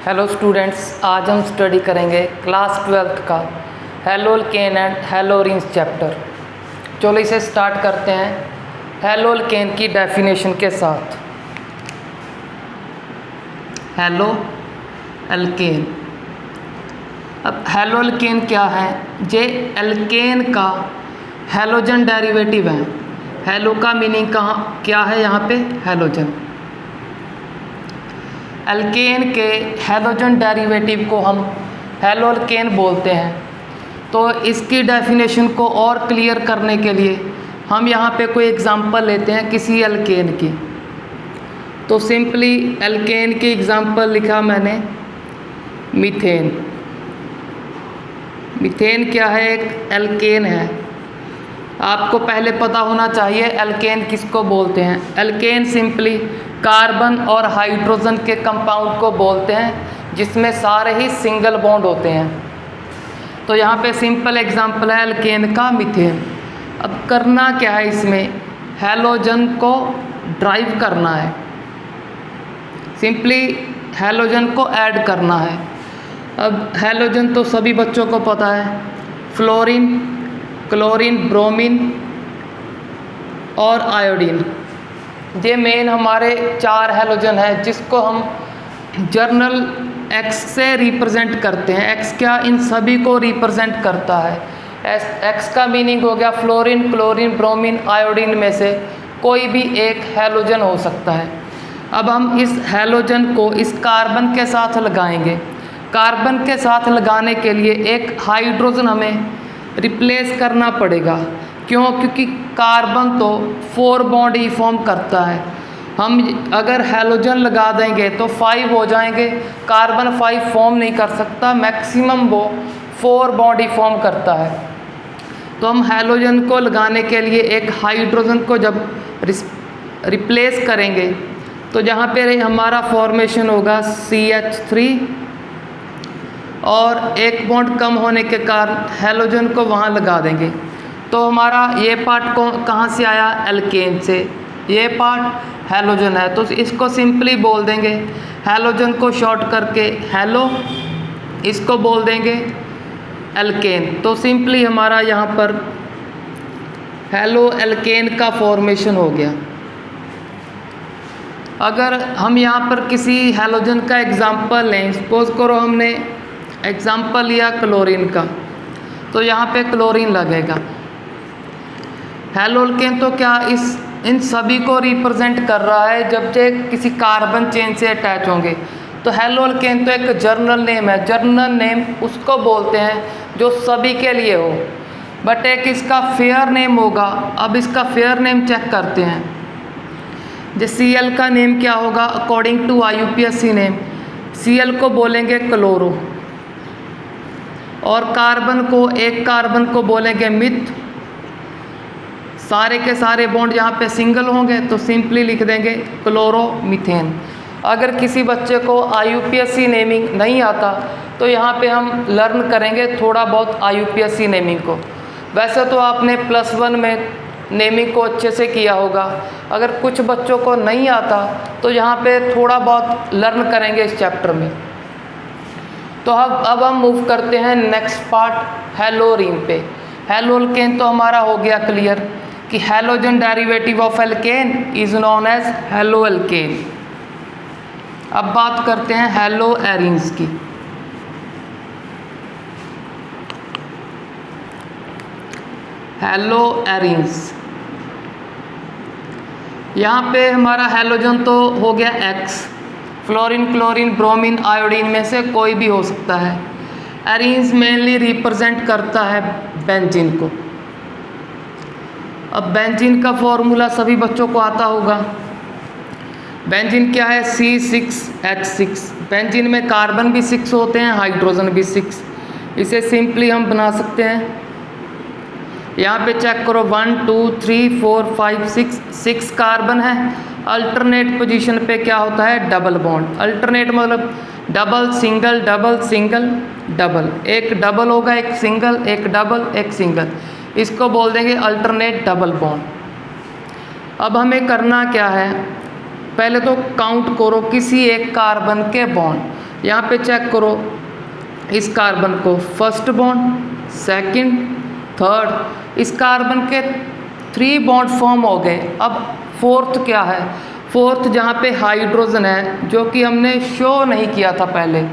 Hello students, आज हम study करेंगे क्लास 12th का हैलोअल्केन एंड हैलोरीन्स चैप्टर। चलो इसे स्टार्ट करते हैं हैलोअल्केन की डेफिनेशन के साथ। हैलोअल्केन, अब हैलोअल्केन क्या है? ये एल्केन का हैलोजन डेरिवेटिव है। हैलो का मीनिंग क्या है यहाँ पे? हैलोजन। एल्केन के हैलोजन डेरिवेटिव को हम हैलोअल्केन बोलते हैं। तो इसकी डेफिनेशन को और क्लियर करने के लिए हम यहाँ पे कोई एग्जांपल लेते हैं किसी एल्केन की। तो सिंपली एल्केन की एग्जांपल लिखा मैंने मीथेन। मीथेन क्या है? एक एल्केन है। आपको पहले पता होना चाहिए एल्केन किसको बोलते हैं। एल्केन सिंपली कार्बन और हाइड्रोजन के कंपाउंड को बोलते हैं जिसमें सारे ही सिंगल बॉन्ड होते हैं। तो यहाँ पे सिंपल एग्जांपल है एल्केन का मीथेन। अब करना क्या है इसमें? हैलोजन को ड्राइव करना है, सिंपली हैलोजन को ऐड करना है। अब हैलोजन तो सभी बच्चों को पता है, फ्लोरीन, क्लोरीन, ब्रोमीन और आयोडीन। ये मेन हमारे 4 हैलोजन है जिसको हम जर्नल एक्स से रिप्रेजेंट करते हैं। एक्स क्या? इन सभी को रिप्रेजेंट करता है। एक्स का मीनिंग हो गया फ्लोरीन, क्लोरीन, ब्रोमीन, आयोडीन में से कोई भी एक हैलोजन हो सकता है। अब हम इस हैलोजन को इस कार्बन के साथ लगाएंगे। कार्बन के साथ लगाने के लिए एक हाइड्रोजन हमें रिप्लेस करना पड़ेगा। क्यों? क्योंकि कार्बन तो 4 बॉन्ड ही फॉर्म करता है। हम अगर हैलोजन लगा देंगे तो 5 हो जाएंगे। कार्बन 5 फॉर्म नहीं कर सकता, मैक्सिमम वो 4 बॉन्ड ही फॉर्म करता है। तो हम हैलोजन को लगाने के लिए एक हाइड्रोजन को जब रिप्लेस करेंगे तो जहाँ पे हमारा फॉर्मेशन होगा CH3 और एक बॉन्ड कम होने के कारण हैलोजन को वहाँ लगा देंगे। तो हमारा ये पार्ट को कहाँ से आया? एल्केन से। ये पार्ट हैलोजन है तो इसको सिंपली बोल देंगे हैलोजन को शॉर्ट करके हैलो, इसको बोल देंगे एल्केन। तो सिंपली हमारा यहाँ पर हैलो एल्केन का फॉर्मेशन हो गया। अगर हम यहाँ पर किसी हैलोजन का एग्जांपल लें, सपोज करो हमने एग्जांपल लिया क्लोरीन का, तो यहाँ पे क्लोरीन लगेगा। हैलोअल्केन तो क्या इन सभी को रिप्रेजेंट कर रहा है जब ये किसी कार्बन चेन से अटैच होंगे। तो हैलोअल्केन तो एक जर्नल नेम है। जर्नल नेम उसको बोलते हैं जो सभी के लिए हो, बट एक इसका फेयर नेम होगा। अब इसका फेयर नेम चेक करते हैं। जैसे Cl का नेम क्या होगा according to IUPAC name? Cl को बोलेंगे क्लोरो, और एक कार्बन को बोलेंगे मिथ। सारे के सारे बॉन्ड यहाँ पे सिंगल होंगे तो सिंपली लिख देंगे क्लोरोमीथेन। अगर किसी बच्चे को IUPAC नेमिंग नहीं आता तो यहाँ पे हम लर्न करेंगे थोड़ा बहुत IUPAC नेमिंग को। वैसे तो आपने +1 में नेमिंग को अच्छे से किया होगा। अगर कुछ बच्चों को नहीं आता तो यहाँ पे थोड़ा बहुत लर्न करेंगे इस चैप्टर में। तो अब हम मूव करते हैं नेक्स्ट पार्ट हैलोरीन पे। हैलोअल्केन तो हमारा हो गया क्लियर कि halogen derivative of alkane is known as haloalkane. अब बात करते हैं हैलोएरीन्स की। हैलोएरीन्स, यहाँ पे हमारा हैलोजन तो हो गया X। Fluorine, chlorine, bromine, iodine में से कोई भी हो सकता है। एरीन्स मेनली रिप्रेजेंट करता है बेंजीन को। अब बेंजीन का फॉर्मूला सभी बच्चों को आता होगा। बेंजीन क्या है? C6H6। बेंजीन में कार्बन भी 6 होते हैं, हाइड्रोजन भी 6। इसे सिंपली हम बना सकते हैं। यहाँ पे चेक करो 1 2 3 4 5 6 कार्बन है। अल्टरनेट पोजीशन पे क्या होता है? Double bond. अल्टरनेट मतलब double single double single double. एक डबल होगा, एक सिंगल, एक डबल, एक सिंगल। इसको बोल देंगे अल्टरनेट डबल बॉन्ड। अब हमें करना क्या है? पहले तो काउंट करो किसी एक कार्बन के बॉन्ड। यहाँ पे चेक करो इस कार्बन को फर्स्ट बॉन्ड, सेकंड, थर्ड, इस कार्बन के 3 बॉन्ड फॉर्म हो गए। अब फोर्थ क्या है? फोर्थ जहाँ पे हाइड्रोजन है, जो कि हमने शो नहीं किया था पहले।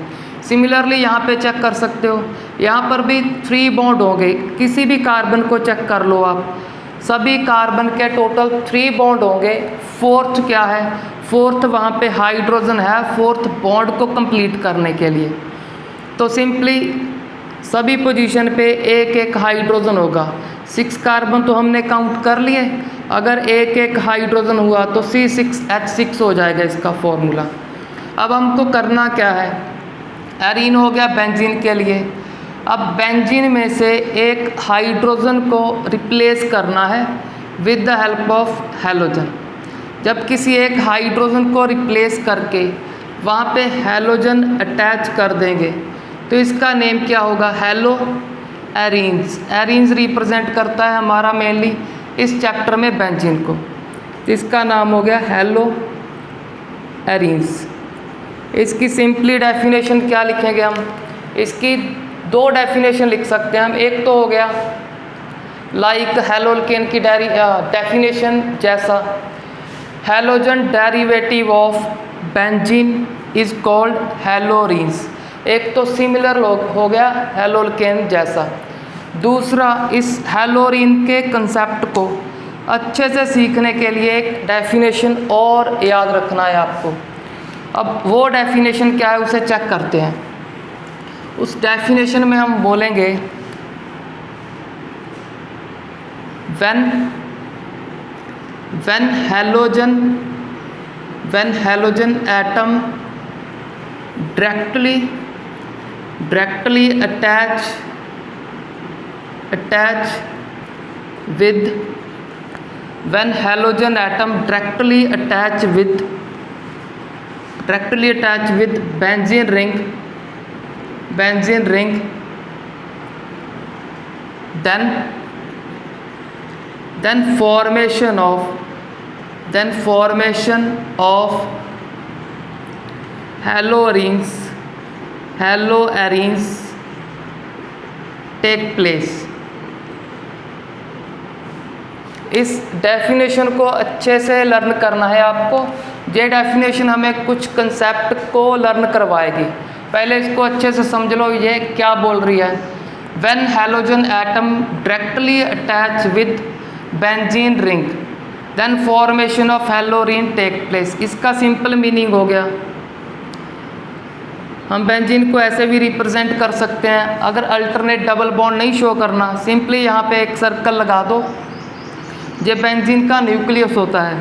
सिमिलरली यहाँ पे चेक कर सकते हो, यहाँ पर भी 3 बॉन्ड हो गए। किसी भी कार्बन को चेक कर लो आप, सभी कार्बन के टोटल 3 बॉन्ड होंगे। फोर्थ क्या है? फोर्थ वहाँ पे हाइड्रोजन है, फोर्थ बॉन्ड को कंप्लीट करने के लिए। तो सिंपली सभी पोजीशन पे एक एक हाइड्रोजन होगा। 6 कार्बन तो हमने काउंट कर लिए, अगर एक एक हाइड्रोजन हुआ तो C6H6 हो जाएगा इसका फॉर्मूला। अब हमको करना क्या है? एरीन हो गया बेंजीन के लिए। अब बेंजीन में से एक हाइड्रोजन को रिप्लेस करना है with the help of halogen. जब किसी एक हाइड्रोजन को रिप्लेस करके वहाँ पे हैलोजन अटैच कर देंगे तो इसका नेम क्या होगा? Hello arenes. एरीन्स रिप्रेजेंट करता है हमारा मेनली इस चैप्टर में बेंजीन को, तो इसका नाम हो गया हैलो एरीन्स। इसकी सिंपली डेफिनेशन क्या लिखेंगे हम? इसकी 2 डेफिनेशन लिख सकते हैं हम। एक तो हो गया लाइक हैलोल्केन की डेफिनेशन जैसा, halogen derivative of benzene is called haloarenes. एक तो सिमिलर हो गया हैलोल्केन जैसा। दूसरा, इस हैलोरीन के कंसेप्ट को अच्छे से सीखने के लिए एक डेफिनेशन और याद रखना है आपको। अब वो डेफिनेशन क्या है उसे चेक करते हैं। उस डेफिनेशन में हम बोलेंगे when halogen atom directly attach with when halogen atom directly attach with benzene ring, then formation of haloarenes take place। इस डेफिनेशन को अच्छे से लर्न करना है आपको। ये डेफिनेशन हमें कुछ कंसेप्ट को लर्न करवाएगी। पहले इसको अच्छे से समझ लो, ये क्या बोल रही है। When halogen atom directly attach with benzene ring, then formation of halorene take place। इसका सिंपल मीनिंग हो गया, हम बेंजीन को ऐसे भी रिप्रेजेंट कर सकते हैं। अगर अल्टरनेट डबल बॉन्ड नहीं शो करना, सिंपली यहाँ पे एक सर्कल लगा दो, ये बेंजीन का न्यूक्लियस होता है।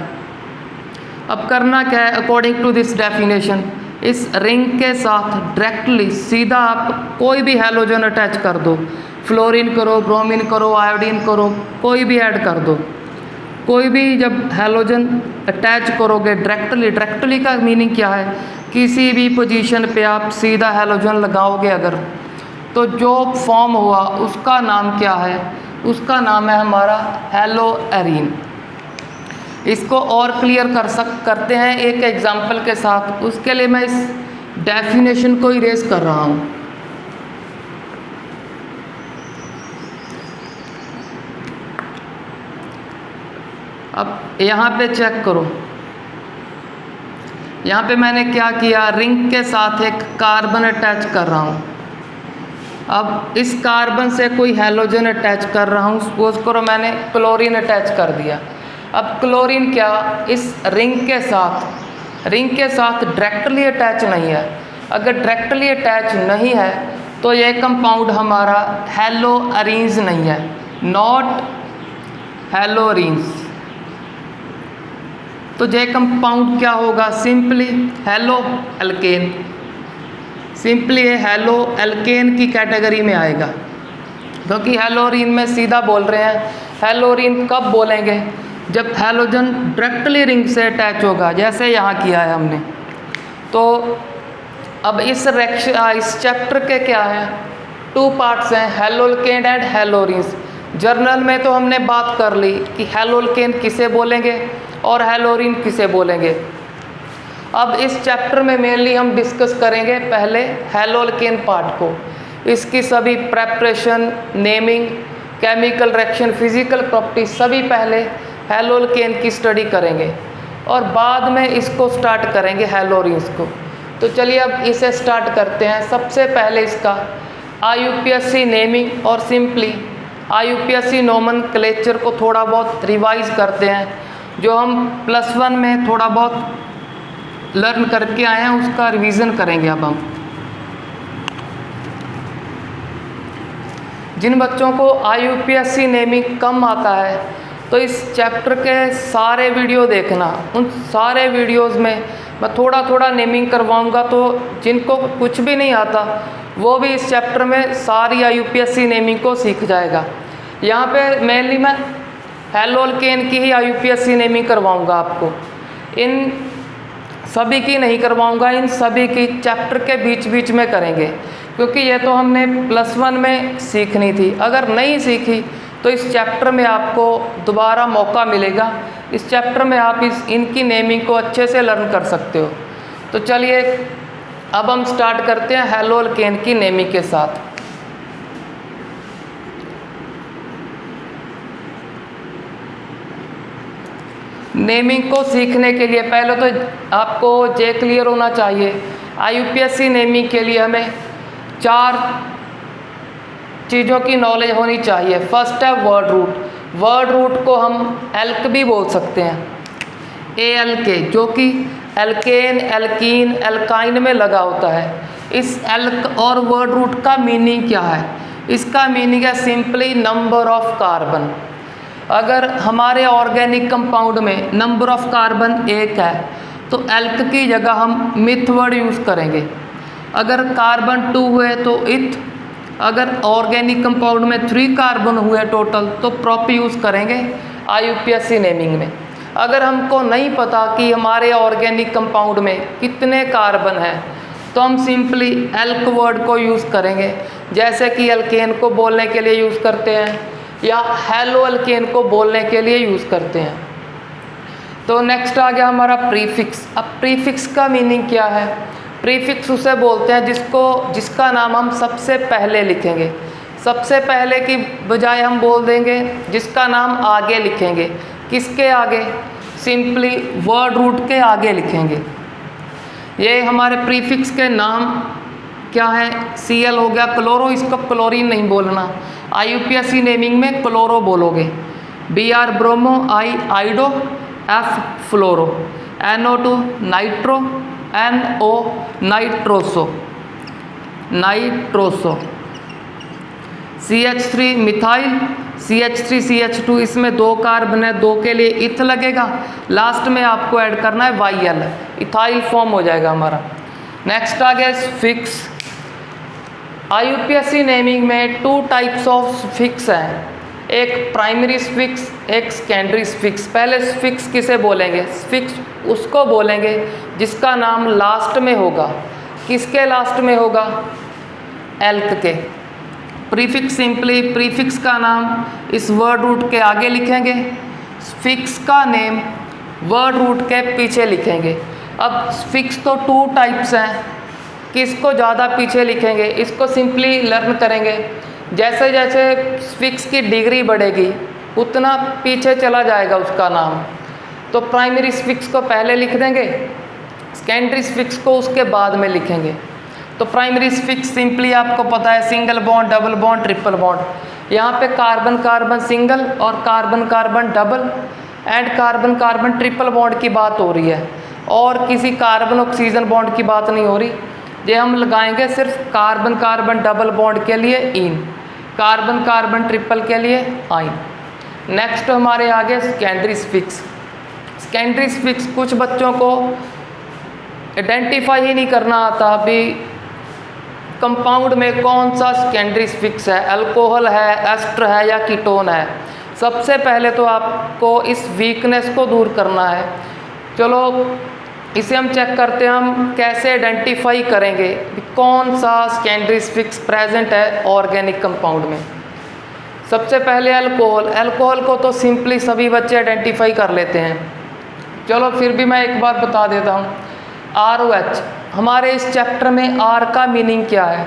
अब करना क्या है? अकॉर्डिंग टू दिस डेफिनेशन, इस रिंग के साथ डायरेक्टली सीधा आप कोई भी हैलोजन अटैच कर दो। फ्लोरीन करो, ब्रोमीन करो, आयोडीन करो, कोई भी ऐड कर दो। कोई भी जब हैलोजन अटैच करोगे डायरेक्टली का मीनिंग क्या है? किसी भी पोजीशन पे आप सीधा हैलोजन लगाओगे अगर, तो जो फॉर्म हुआ उसका नाम क्या है? उसका नाम है हमारा हैलोएरीन। इसको और क्लियर करते हैं एक एग्जांपल के साथ। उसके लिए मैं इस डेफिनेशन को इरेज कर रहा हूँ। अब यहाँ पे चेक करो, यहाँ पे मैंने क्या किया? रिंग के साथ एक कार्बन अटैच कर रहा हूँ। अब इस कार्बन से कोई हैलोजन अटैच कर रहा हूँ, सपोज करो मैंने क्लोरीन अटैच कर दिया। अब क्लोरीन क्या इस रिंग के साथ डायरेक्टली अटैच नहीं है। अगर डायरेक्टली अटैच नहीं है तो ये कंपाउंड हमारा हैलोअरीन्स नहीं है, नॉट हैलोअरीन्स। तो ये कंपाउंड क्या होगा? Simply haloalkane. सिंपली ये हैलो एल्केन की कैटेगरी में आएगा, क्योंकि हैलोरीन में सीधा बोल रहे हैं। हैलोरीन कब बोलेंगे? जब हैलोजन डायरेक्टली रिंग से अटैच होगा, जैसे यहाँ किया है हमने। तो अब इस चैप्टर के क्या है? 2 पार्ट्स हैं, हैलोल्केन एंड हैलोरीन्स। जर्नल में तो हमने बात कर ली कि हैलोल्केन किसे बोलेंगे और हैलोरीन किसे बोलेंगे। अब इस चैप्टर में मेनली हम डिस्कस करेंगे पहले हैलोअल्केन पार्ट को, इसकी सभी preparation, naming, chemical reaction, physical property सभी पहले हैलोअल्केन की स्टडी करेंगे और बाद में इसको स्टार्ट करेंगे हैलोरीन्स को। तो चलिए अब इसे स्टार्ट करते हैं। सबसे पहले इसका IUPAC नेमिंग और सिंपली IUPAC नोमेनक्लेचर को थोड़ा बहुत रिवाइज करते हैं, जो हम +1 में थोड़ा बहुत लर्न करके आए हैं उसका रिवीजन करेंगे। अब हम जिन बच्चों को IUPAC नेमिंग कम आता है तो इस चैप्टर के सारे वीडियो देखना, उन सारे वीडियोस में मैं थोड़ा थोड़ा नेमिंग करवाऊंगा, तो जिनको कुछ भी नहीं आता वो भी इस चैप्टर में सारी IUPAC नेमिंग को सीख जाएगा। यहाँ पे मेनली मैं हैलोअल्केन की ही IUPAC नेमिंग करवाऊंगा आपको, इन सभी की नहीं करवाऊंगा, इन सभी की चैप्टर के बीच बीच में करेंगे, क्योंकि ये तो हमने +1 में सीखनी थी। अगर नहीं सीखी तो इस चैप्टर में आपको दोबारा मौका मिलेगा, इस चैप्टर में आप इनकी नेमिंग को अच्छे से लर्न कर सकते हो। तो चलिए अब हम स्टार्ट करते हैं हैलोअल्केन की नेमिंग के साथ। नेमिंग को सीखने के लिए पहले तो आपको ये क्लियर होना चाहिए, IUPAC नेमिंग के लिए हमें 4 चीज़ों की नॉलेज होनी चाहिए। फर्स्ट है वर्ड रूट। वर्ड रूट को हम एल्क भी बोल सकते हैं, ALK, जो कि एल्केन, एल्कीन, एल्काइन में लगा होता है। इस एल्क और वर्ड रूट का मीनिंग क्या है? इसका मीनिंग है सिंपली नंबर ऑफ कार्बन। अगर हमारे ऑर्गेनिक कंपाउंड में नंबर ऑफ कार्बन 1 है तो एल्क की जगह हम मिथ वर्ड यूज़ करेंगे। अगर कार्बन 2 हुए तो इथ, अगर ऑर्गेनिक कंपाउंड में 3 कार्बन हुए टोटल तो प्रॉप यूज़ करेंगे IUPAC नेमिंग में। अगर हमको नहीं पता कि हमारे ऑर्गेनिक कंपाउंड में कितने कार्बन हैं तो हम सिंपली एल्क वर्ड को यूज़ करेंगे, जैसे कि एल्केन को बोलने के लिए यूज़ करते हैं या हैलोअल्केन को बोलने के लिए यूज़ करते हैं। तो नेक्स्ट आ गया हमारा प्रीफिक्स। अब प्रीफिक्स का मीनिंग क्या है? प्रीफिक्स उसे बोलते हैं जिसका नाम हम सबसे पहले लिखेंगे। सबसे पहले की बजाय हम बोल देंगे जिसका नाम आगे लिखेंगे। किसके आगे? सिंपली वर्ड रूट के आगे लिखेंगे। ये हमारे प्रीफिक्स के नाम क्या है? Cl हो गया क्लोरो, इसको क्लोरीन नहीं बोलना, IUPAC नेमिंग में क्लोरो बोलोगे। Br bromo, I आइडो, F fluoro, NO2 nitro, NO nitroso, CH3 methyl, CH3 CH2, इसमें 2 कार्बन है, 2 के लिए इथ लगेगा, लास्ट में आपको ऐड करना है YL, इथाइल फॉर्म हो जाएगा हमारा। नेक्स्ट आ गया फिक्स। IUPAC नेमिंग में 2 टाइप्स ऑफ फिक्स हैं, एक प्राइमरी फिक्स, एक सेकेंडरी फिक्स। पहले फिक्स किसे बोलेंगे? फिक्स उसको बोलेंगे जिसका नाम लास्ट में होगा। किसके लास्ट में होगा? एल्क के। प्रीफिक्स सिंपली प्रीफिक्स का नाम इस वर्ड रूट के आगे लिखेंगे, फिक्स का नेम वर्ड रूट के पीछे लिखेंगे। अब फिक्स तो 2 टाइप्स हैं, किसको ज़्यादा पीछे लिखेंगे इसको सिंपली लर्न करेंगे। जैसे जैसे फिक्स की डिग्री बढ़ेगी उतना पीछे चला जाएगा उसका नाम। तो प्राइमरी फिक्स को पहले लिख देंगे, सेकेंडरी फिक्स को उसके बाद में लिखेंगे। तो प्राइमरी फिक्स सिंपली आपको पता है single bond, double bond, triple bond. यहाँ पे कार्बन कार्बन सिंगल और carbon carbon double and carbon carbon triple bond की बात हो रही है, और किसी कार्बन ऑक्सीजन बॉन्ड की बात नहीं हो रही। ये हम लगाएंगे सिर्फ कार्बन कार्बन डबल बॉन्ड के लिए इन, कार्बन कार्बन ट्रिपल के लिए आइन। नेक्स्ट हमारे आगे सेकेंडरी फिक्स। सेकेंडरी फिक्स कुछ बच्चों को आइडेंटिफाई ही नहीं करना आता अभी कंपाउंड में कौन सा सेकेंडरी फिक्स है, अल्कोहल है, एस्टर है या कीटोन है। सबसे पहले तो आपको इस वीकनेस को दूर करना है। चलो इसे हम चेक करते हैं, हम कैसे आइडेंटिफाई करेंगे कौन सा सेकेंडरी फिक्स प्रेजेंट है ऑर्गेनिक कंपाउंड में। सबसे पहले अल्कोहल। अल्कोहल को तो सिंपली सभी बच्चे आइडेंटिफाई कर लेते हैं, चलो फिर भी मैं एक बार बता देता हूँ। ROH। हमारे इस चैप्टर में R का मीनिंग क्या है?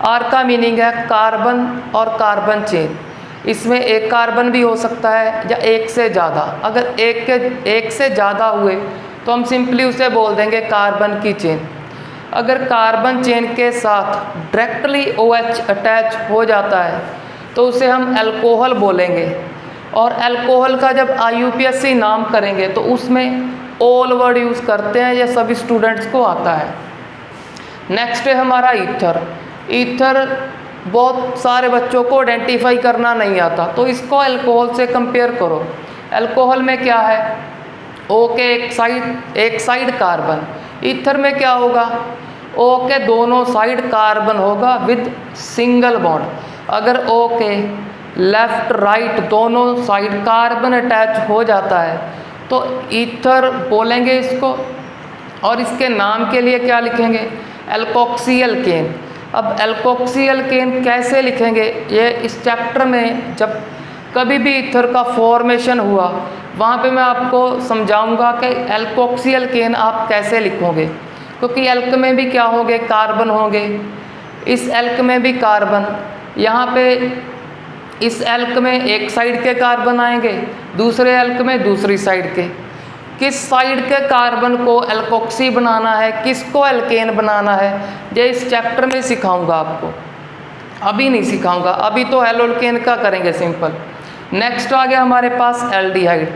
R का मीनिंग है कार्बन और कार्बन चेन। इसमें एक कार्बन भी हो सकता है या एक से ज़्यादा। अगर एक से ज़्यादा हुए तो हम सिंपली उसे बोल देंगे कार्बन की चेन। अगर कार्बन चेन के साथ डायरेक्टली OH अटैच हो जाता है तो उसे हम अल्कोहल बोलेंगे। और अल्कोहल का जब IUPAC नाम करेंगे तो उसमें ऑल वर्ड यूज़ करते हैं, यह सभी स्टूडेंट्स को आता है। नेक्स्ट है हमारा ईथर। ईथर बहुत सारे बच्चों को आइडेंटिफाई करना नहीं आता, तो इसको अल्कोहल से कंपेयर करो। अल्कोहल में क्या है? O के एक साइड कार्बन। ईथर में क्या होगा? O के दोनों साइड कार्बन होगा विद सिंगल बॉन्ड। अगर O के लेफ्ट राइट दोनों साइड कार्बन अटैच हो जाता है तो ईथर बोलेंगे इसको। और इसके नाम के लिए क्या लिखेंगे? Alkoxy alkane. अब एल्कोक्सी एल्केन कैसे लिखेंगे, ये इस चैप्टर में जब कभी भी ईथर का फॉर्मेशन हुआ वहाँ पे मैं आपको समझाऊंगा कि एल्कोक्सी एल्केन आप कैसे लिखोगे, क्योंकि एल्क में भी क्या होंगे? कार्बन होंगे। इस एल्क में भी कार्बन, यहाँ पे इस एल्क में एक साइड के कार्बन आएंगे, दूसरे एल्क में दूसरी साइड के। किस साइड के कार्बन को एल्कोक्सी बनाना है, किसको एल्केन बनाना है, ये इस चैप्टर में सिखाऊंगा आपको, अभी नहीं सिखाऊंगा। अभी तो एल्केन का करेंगे सिंपल। नेक्स्ट आ गया हमारे पास एल्डिहाइड।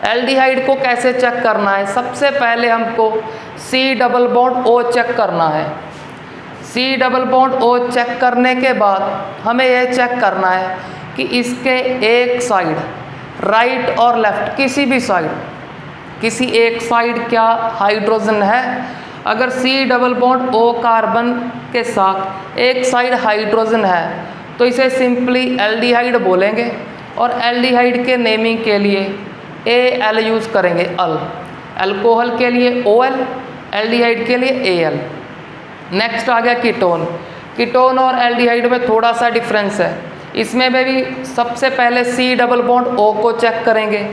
एल्डिहाइड को कैसे चेक करना है? सबसे पहले हमको C double bond O check करना है। C double bond O check करने के बाद हमें यह चेक करना है कि इसके एक साइड राइट और लेफ्ट किसी एक साइड क्या हाइड्रोजन है। अगर C double bond O carbon के साथ एक साइड हाइड्रोजन है तो इसे सिंपली एल्डिहाइड बोलेंगे। और एल्डिहाइड के नेमिंग के लिए Al यूज़ करेंगे, अल। अल्कोहल के लिए OL, एल्डिहाइड के लिए Al। नेक्स्ट आ गया कीटोन। कीटोन और एल्डिहाइड में थोड़ा सा डिफरेंस है। इसमें भी सबसे पहले C डबल बॉन्ड O को चेक करेंगे।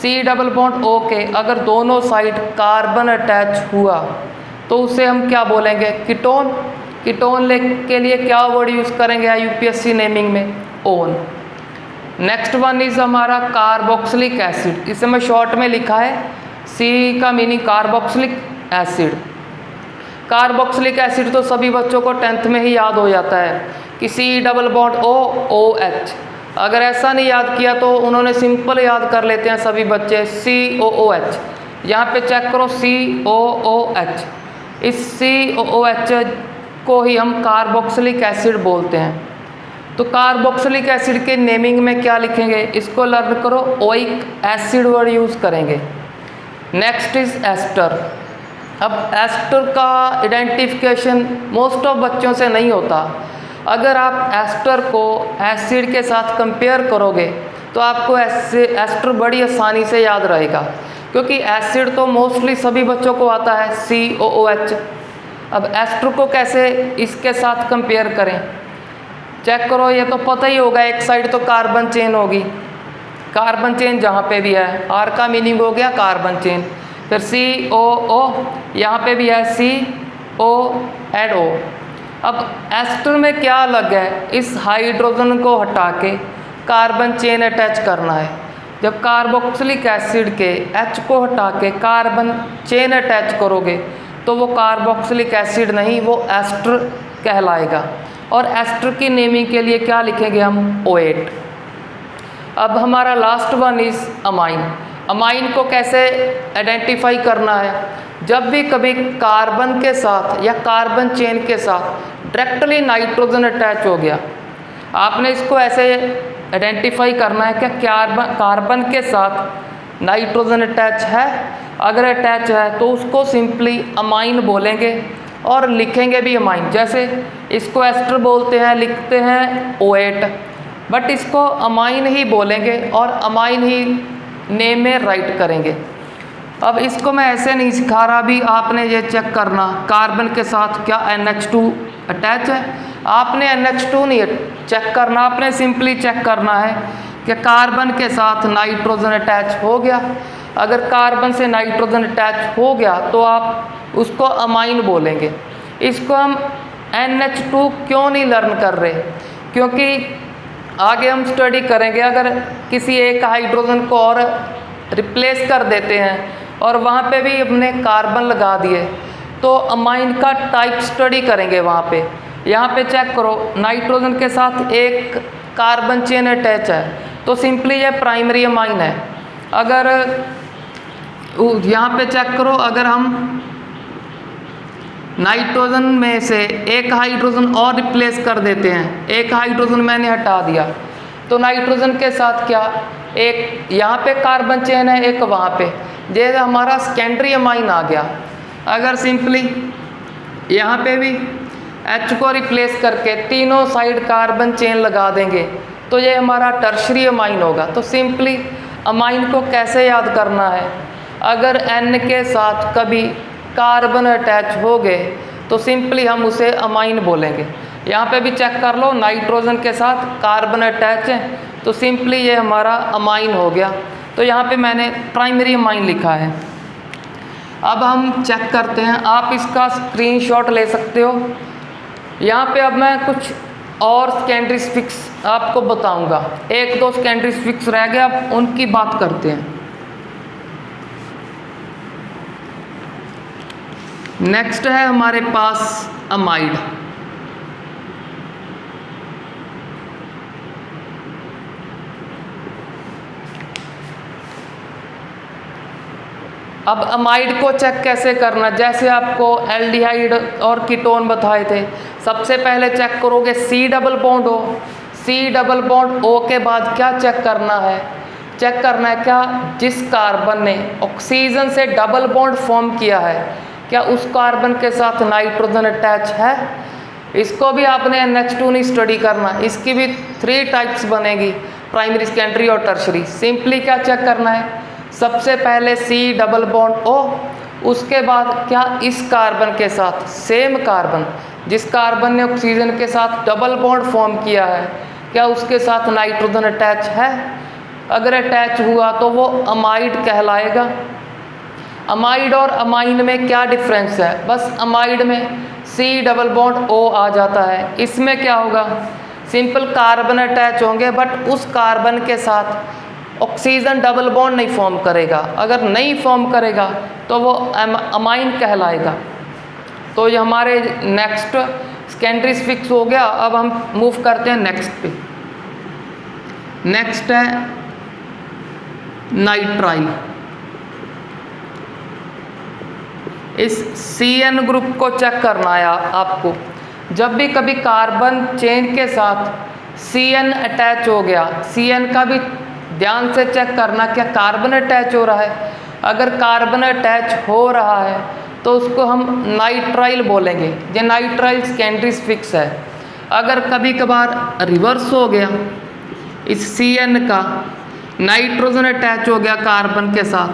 C डबल बॉन्ड O के अगर दोनों साइड कार्बन अटैच हुआ तो उसे हम क्या बोलेंगे? कीटोन। कीटोन के लिए क्या वर्ड यूज़ करेंगे IUPAC नेमिंग में? ओन। नेक्स्ट वन इज़ हमारा कार्बोक्सिलिक एसिड। इसे मैं शॉर्ट में लिखा है, C का meaning carboxylic acid. Carboxylic acid तो सभी बच्चों को 10th में ही याद हो जाता है कि C double bond O OH। अगर ऐसा नहीं याद किया तो उन्होंने सिंपल याद कर लेते हैं सभी बच्चे COOH। यहाँ पे चेक करो COOH। इस COOH को ही हम कार्बोक्सिलिक एसिड बोलते हैं। तो कार्बोक्सिलिक एसिड के नेमिंग में क्या लिखेंगे? इसको लर्न करो, ओइक एसिड वर्ड यूज़ करेंगे। Next is ester. अब एस्टर का आइडेंटिफिकेशन मोस्ट ऑफ बच्चों से नहीं होता। अगर आप एस्टर को एसिड के साथ कंपेयर करोगे तो आपको एस्टर बड़ी आसानी से याद रहेगा, क्योंकि एसिड तो मोस्टली सभी बच्चों को आता है COOH। अब एस्टर को कैसे इसके साथ कंपेयर करें? चेक करो, ये तो पता ही होगा, एक साइड तो कार्बन चेन होगी। कार्बन चेन जहाँ पे भी है, R का मीनिंग हो गया कार्बन चेन। फिर COO, यहाँ पे भी है CO एंड O। अब एस्टर में क्या अलग है? इस हाइड्रोजन को हटा के कार्बन चेन अटैच करना है। जब कार्बोक्सिलिक एसिड के H को हटा के कार्बन चेन अटैच करोगे तो वो कार्बोक्सिलिक एसिड नहीं, वो एस्टर कहलाएगा। और एस्टर की नेमिंग के लिए क्या लिखेंगे हम? O8। अब हमारा last one is amine. Amine को कैसे आइडेंटिफाई करना है? जब भी कभी कार्बन के साथ या कार्बन चेन के साथ डायरेक्टली नाइट्रोजन अटैच हो गया, आपने इसको ऐसे आइडेंटिफाई करना है कि कार्बन के साथ नाइट्रोजन अटैच है। अगर अटैच है तो उसको सिंपली अमाइन बोलेंगे और लिखेंगे भी अमाइन। जैसे इसको एस्टर बोलते हैं, लिखते हैं O8, बट इसको अमाइन ही बोलेंगे और अमाइन ही नेम में राइट करेंगे। अब इसको मैं ऐसे नहीं सिखा रहा, अभी आपने ये चेक करना कार्बन के साथ क्या NH2 अटैच है। आपने NH2 नहीं चेक करना, आपने सिंपली चेक करना है कि कार्बन के साथ नाइट्रोजन अटैच हो गया। अगर कार्बन से नाइट्रोजन अटैच हो गया तो आप उसको अमाइन बोलेंगे। इसको हम NH2 क्यों नहीं लर्न कर रहे, क्योंकि आगे हम स्टडी करेंगे अगर किसी एक हाइड्रोजन को और रिप्लेस कर देते हैं और वहाँ पे भी अपने कार्बन लगा दिए तो अमाइन का टाइप स्टडी करेंगे वहाँ पे। यहाँ पे चेक करो, नाइट्रोजन के साथ एक कार्बन चेन अटैच है तो सिंपली ये प्राइमरी अमाइन है। अगर यहाँ पे चेक करो, अगर हम नाइट्रोजन में से एक हाइड्रोजन और रिप्लेस कर देते हैं, एक हाइड्रोजन मैंने हटा दिया तो नाइट्रोजन के साथ क्या एक यहाँ पे कार्बन चेन है, एक वहाँ पे, ये हमारा सेकेंडरी अमाइन आ गया। अगर सिंपली यहाँ पे भी H को रिप्लेस करके तीनों साइड कार्बन चेन लगा देंगे तो ये हमारा टर्शरी अमाइन होगा। तो सिंपली अमाइन को कैसे याद करना है, अगर N के साथ कभी कार्बन अटैच हो गए तो सिंपली हम उसे अमाइन बोलेंगे। यहाँ पे भी चेक कर लो, नाइट्रोजन के साथ कार्बन अटैच है तो सिंपली ये हमारा अमाइन हो गया। तो यहाँ पे मैंने प्राइमरी अमाइन लिखा है। अब हम चेक करते हैं, आप इसका स्क्रीनशॉट ले सकते हो। यहाँ पे अब मैं कुछ और सेकेंडरी फिक्स आपको बताऊंगा, एक दो सेकेंडरी फिक्स रह गए, अब उनकी बात करते हैं। नेक्स्ट है हमारे पास अमाइड। अब अमाइड को चेक कैसे करना, जैसे आपको एल्डिहाइड और कीटोन बताए थे, सबसे पहले चेक करोगे C double bond O, C double bond O के बाद क्या चेक करना है, चेक करना है क्या जिस कार्बन ने ऑक्सीजन से डबल बॉन्ड फॉर्म किया है क्या उस कार्बन के साथ नाइट्रोजन अटैच है। इसको भी आपने NH2 नहीं स्टडी करना, इसकी भी 3 टाइप्स बनेगी, प्राइमरी, सेकेंडरी और टर्शरी। सिंपली क्या चेक करना है, सबसे पहले C डबल बॉन्ड O, उसके बाद क्या इस कार्बन के साथ सेम कार्बन जिस कार्बन ने ऑक्सीजन के साथ डबल बॉन्ड फॉर्म किया है क्या उसके साथ नाइट्रोजन अटैच है। अगर अटैच हुआ तो वो अमाइड कहलाएगा। अमाइड और अमाइन में क्या डिफरेंस है, बस अमाइड में C डबल बॉन्ड O आ जाता है, इसमें क्या होगा, सिंपल कार्बन अटैच होंगे बट उस कार्बन के साथ ऑक्सीजन डबल बॉन्ड नहीं फॉर्म करेगा। अगर नहीं फॉर्म करेगा तो वो अमाइन कहलाएगा। तो ये हमारे नेक्स्ट सेकेंडरी फिक्स हो गया। अब हम मूव करते हैं नेक्स्ट पे। नेक्स्ट है नाइट्राइल। इस CN ग्रुप को चेक करना है आपको। जब भी कभी कार्बन चेन के साथ CN अटैच हो गया, CN का भी ध्यान से चेक करना क्या कार्बन अटैच हो रहा है। अगर कार्बन अटैच हो रहा है तो उसको हम नाइट्राइल बोलेंगे। ये नाइट्राइल सेकेंडरी फिक्स है। अगर कभी कभार रिवर्स हो गया, इस CN का नाइट्रोजन अटैच हो गया कार्बन के साथ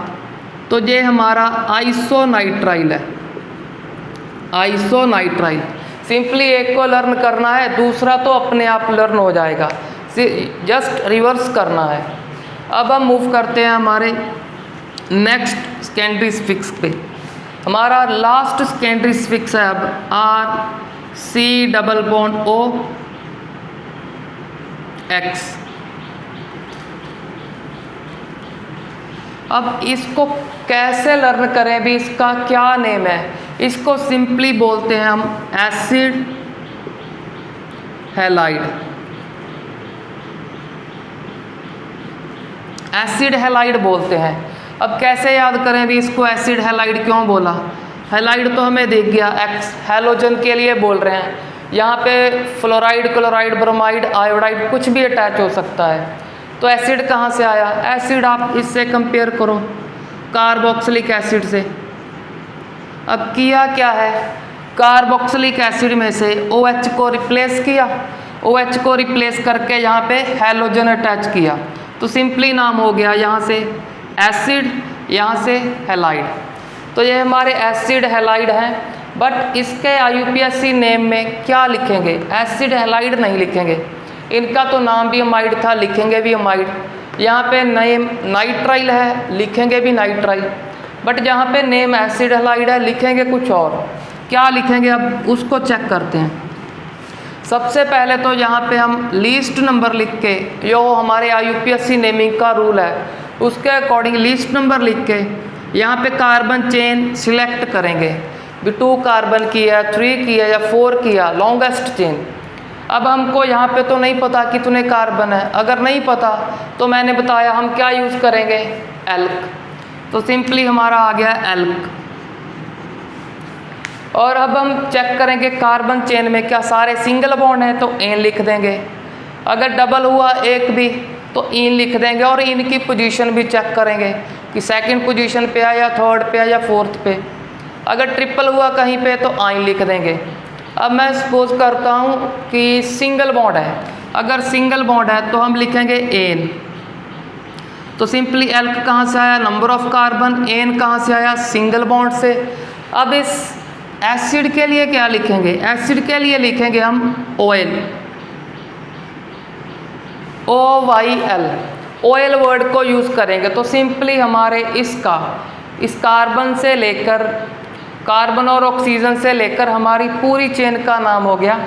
तो ये हमारा आइसोनाइट्राइल है। आइसोनाइट्राइल, सिंपली एक को लर्न करना है, दूसरा तो अपने आप लर्न हो जाएगा, जस्ट रिवर्स करना है। अब हम मूव करते हैं हमारे नेक्स्ट सेकेंडरी फिक्स पे। हमारा लास्ट सेकेंडरी फिक्स है अब RC डबल बॉन्ड OX। अब इसको कैसे लर्न करें भी, इसका क्या नेम है, इसको सिंपली बोलते हैं हम एसिड हैलाइड। एसिड हैलाइड बोलते हैं। अब कैसे याद करें भी इसको, एसिड हैलाइड क्यों बोला, हैलाइड तो हमें दिख गया, एक्स हैलोजन के लिए बोल रहे हैं। यहाँ पे फ्लोराइड, क्लोराइड, ब्रोमाइड, आयोडाइड कुछ भी अटैच हो सकता है। तो एसिड कहाँ से आया, एसिड आप इससे कंपेयर करो कार्बोक्सिलिक एसिड से। अब किया क्या है, कार्बोक्सिलिक एसिड में से OH को रिप्लेस किया, OH को रिप्लेस करके यहाँ पे हैलोजन अटैच किया तो सिंपली नाम हो गया यहाँ से एसिड, यहाँ से हैलाइड। तो ये हमारे एसिड हैलाइड हैं, बट इसके IUPAC नेम में क्या लिखेंगे, एसिड हैलाइड नहीं लिखेंगे। इनका तो नाम भी अमाइड था, लिखेंगे भी अमाइड। यहाँ पे नेम नाइट्राइल है, लिखेंगे भी नाइट्राइल। बट जहाँ पे नेम एसिड हैलाइड है लिखेंगे कुछ और। क्या लिखेंगे अब उसको चेक करते हैं। सबसे पहले तो यहाँ पे हम लीस्ट नंबर लिख के, जो हमारे IUPAC नेमिंग का रूल है उसके अकॉर्डिंग लीस्ट नंबर लिख के यहाँ पे कार्बन चेन सिलेक्ट करेंगे। भी 2 कार्बन की है, 3 की है या 4 की है, लॉन्गेस्ट चेन। अब हमको यहाँ पे तो नहीं पता कितने कार्बन है, अगर नहीं पता तो मैंने बताया हम क्या यूज़ करेंगे, एल्क। तो सिंपली हमारा आ गया एल्क। और अब हम चेक करेंगे कार्बन चेन में क्या सारे सिंगल बॉन्ड हैं, तो एन लिख देंगे। अगर डबल हुआ एक भी तो इन लिख देंगे, और इनकी पोजीशन भी चेक करेंगे कि सेकंड पोजीशन पे है या थर्ड पे है या फोर्थ पे। अगर ट्रिपल हुआ कहीं पे तो आइन लिख देंगे। अब मैं सपोज करता हूँ कि सिंगल बॉन्ड है, अगर सिंगल बॉन्ड है तो हम लिखेंगे एन। तो सिंपली एल्क कहाँ से आया, नंबर ऑफ कार्बन, एन कहाँ से आया, सिंगल बॉन्ड से। अब इस एसिड के लिए क्या लिखेंगे, एसिड के लिए लिखेंगे हम ऑयल, OYL, ऑयल वर्ड को यूज़ करेंगे। तो सिंपली हमारे इसका, इस कार्बन से लेकर, कार्बन और ऑक्सीजन से लेकर हमारी पूरी चेन का नाम हो गया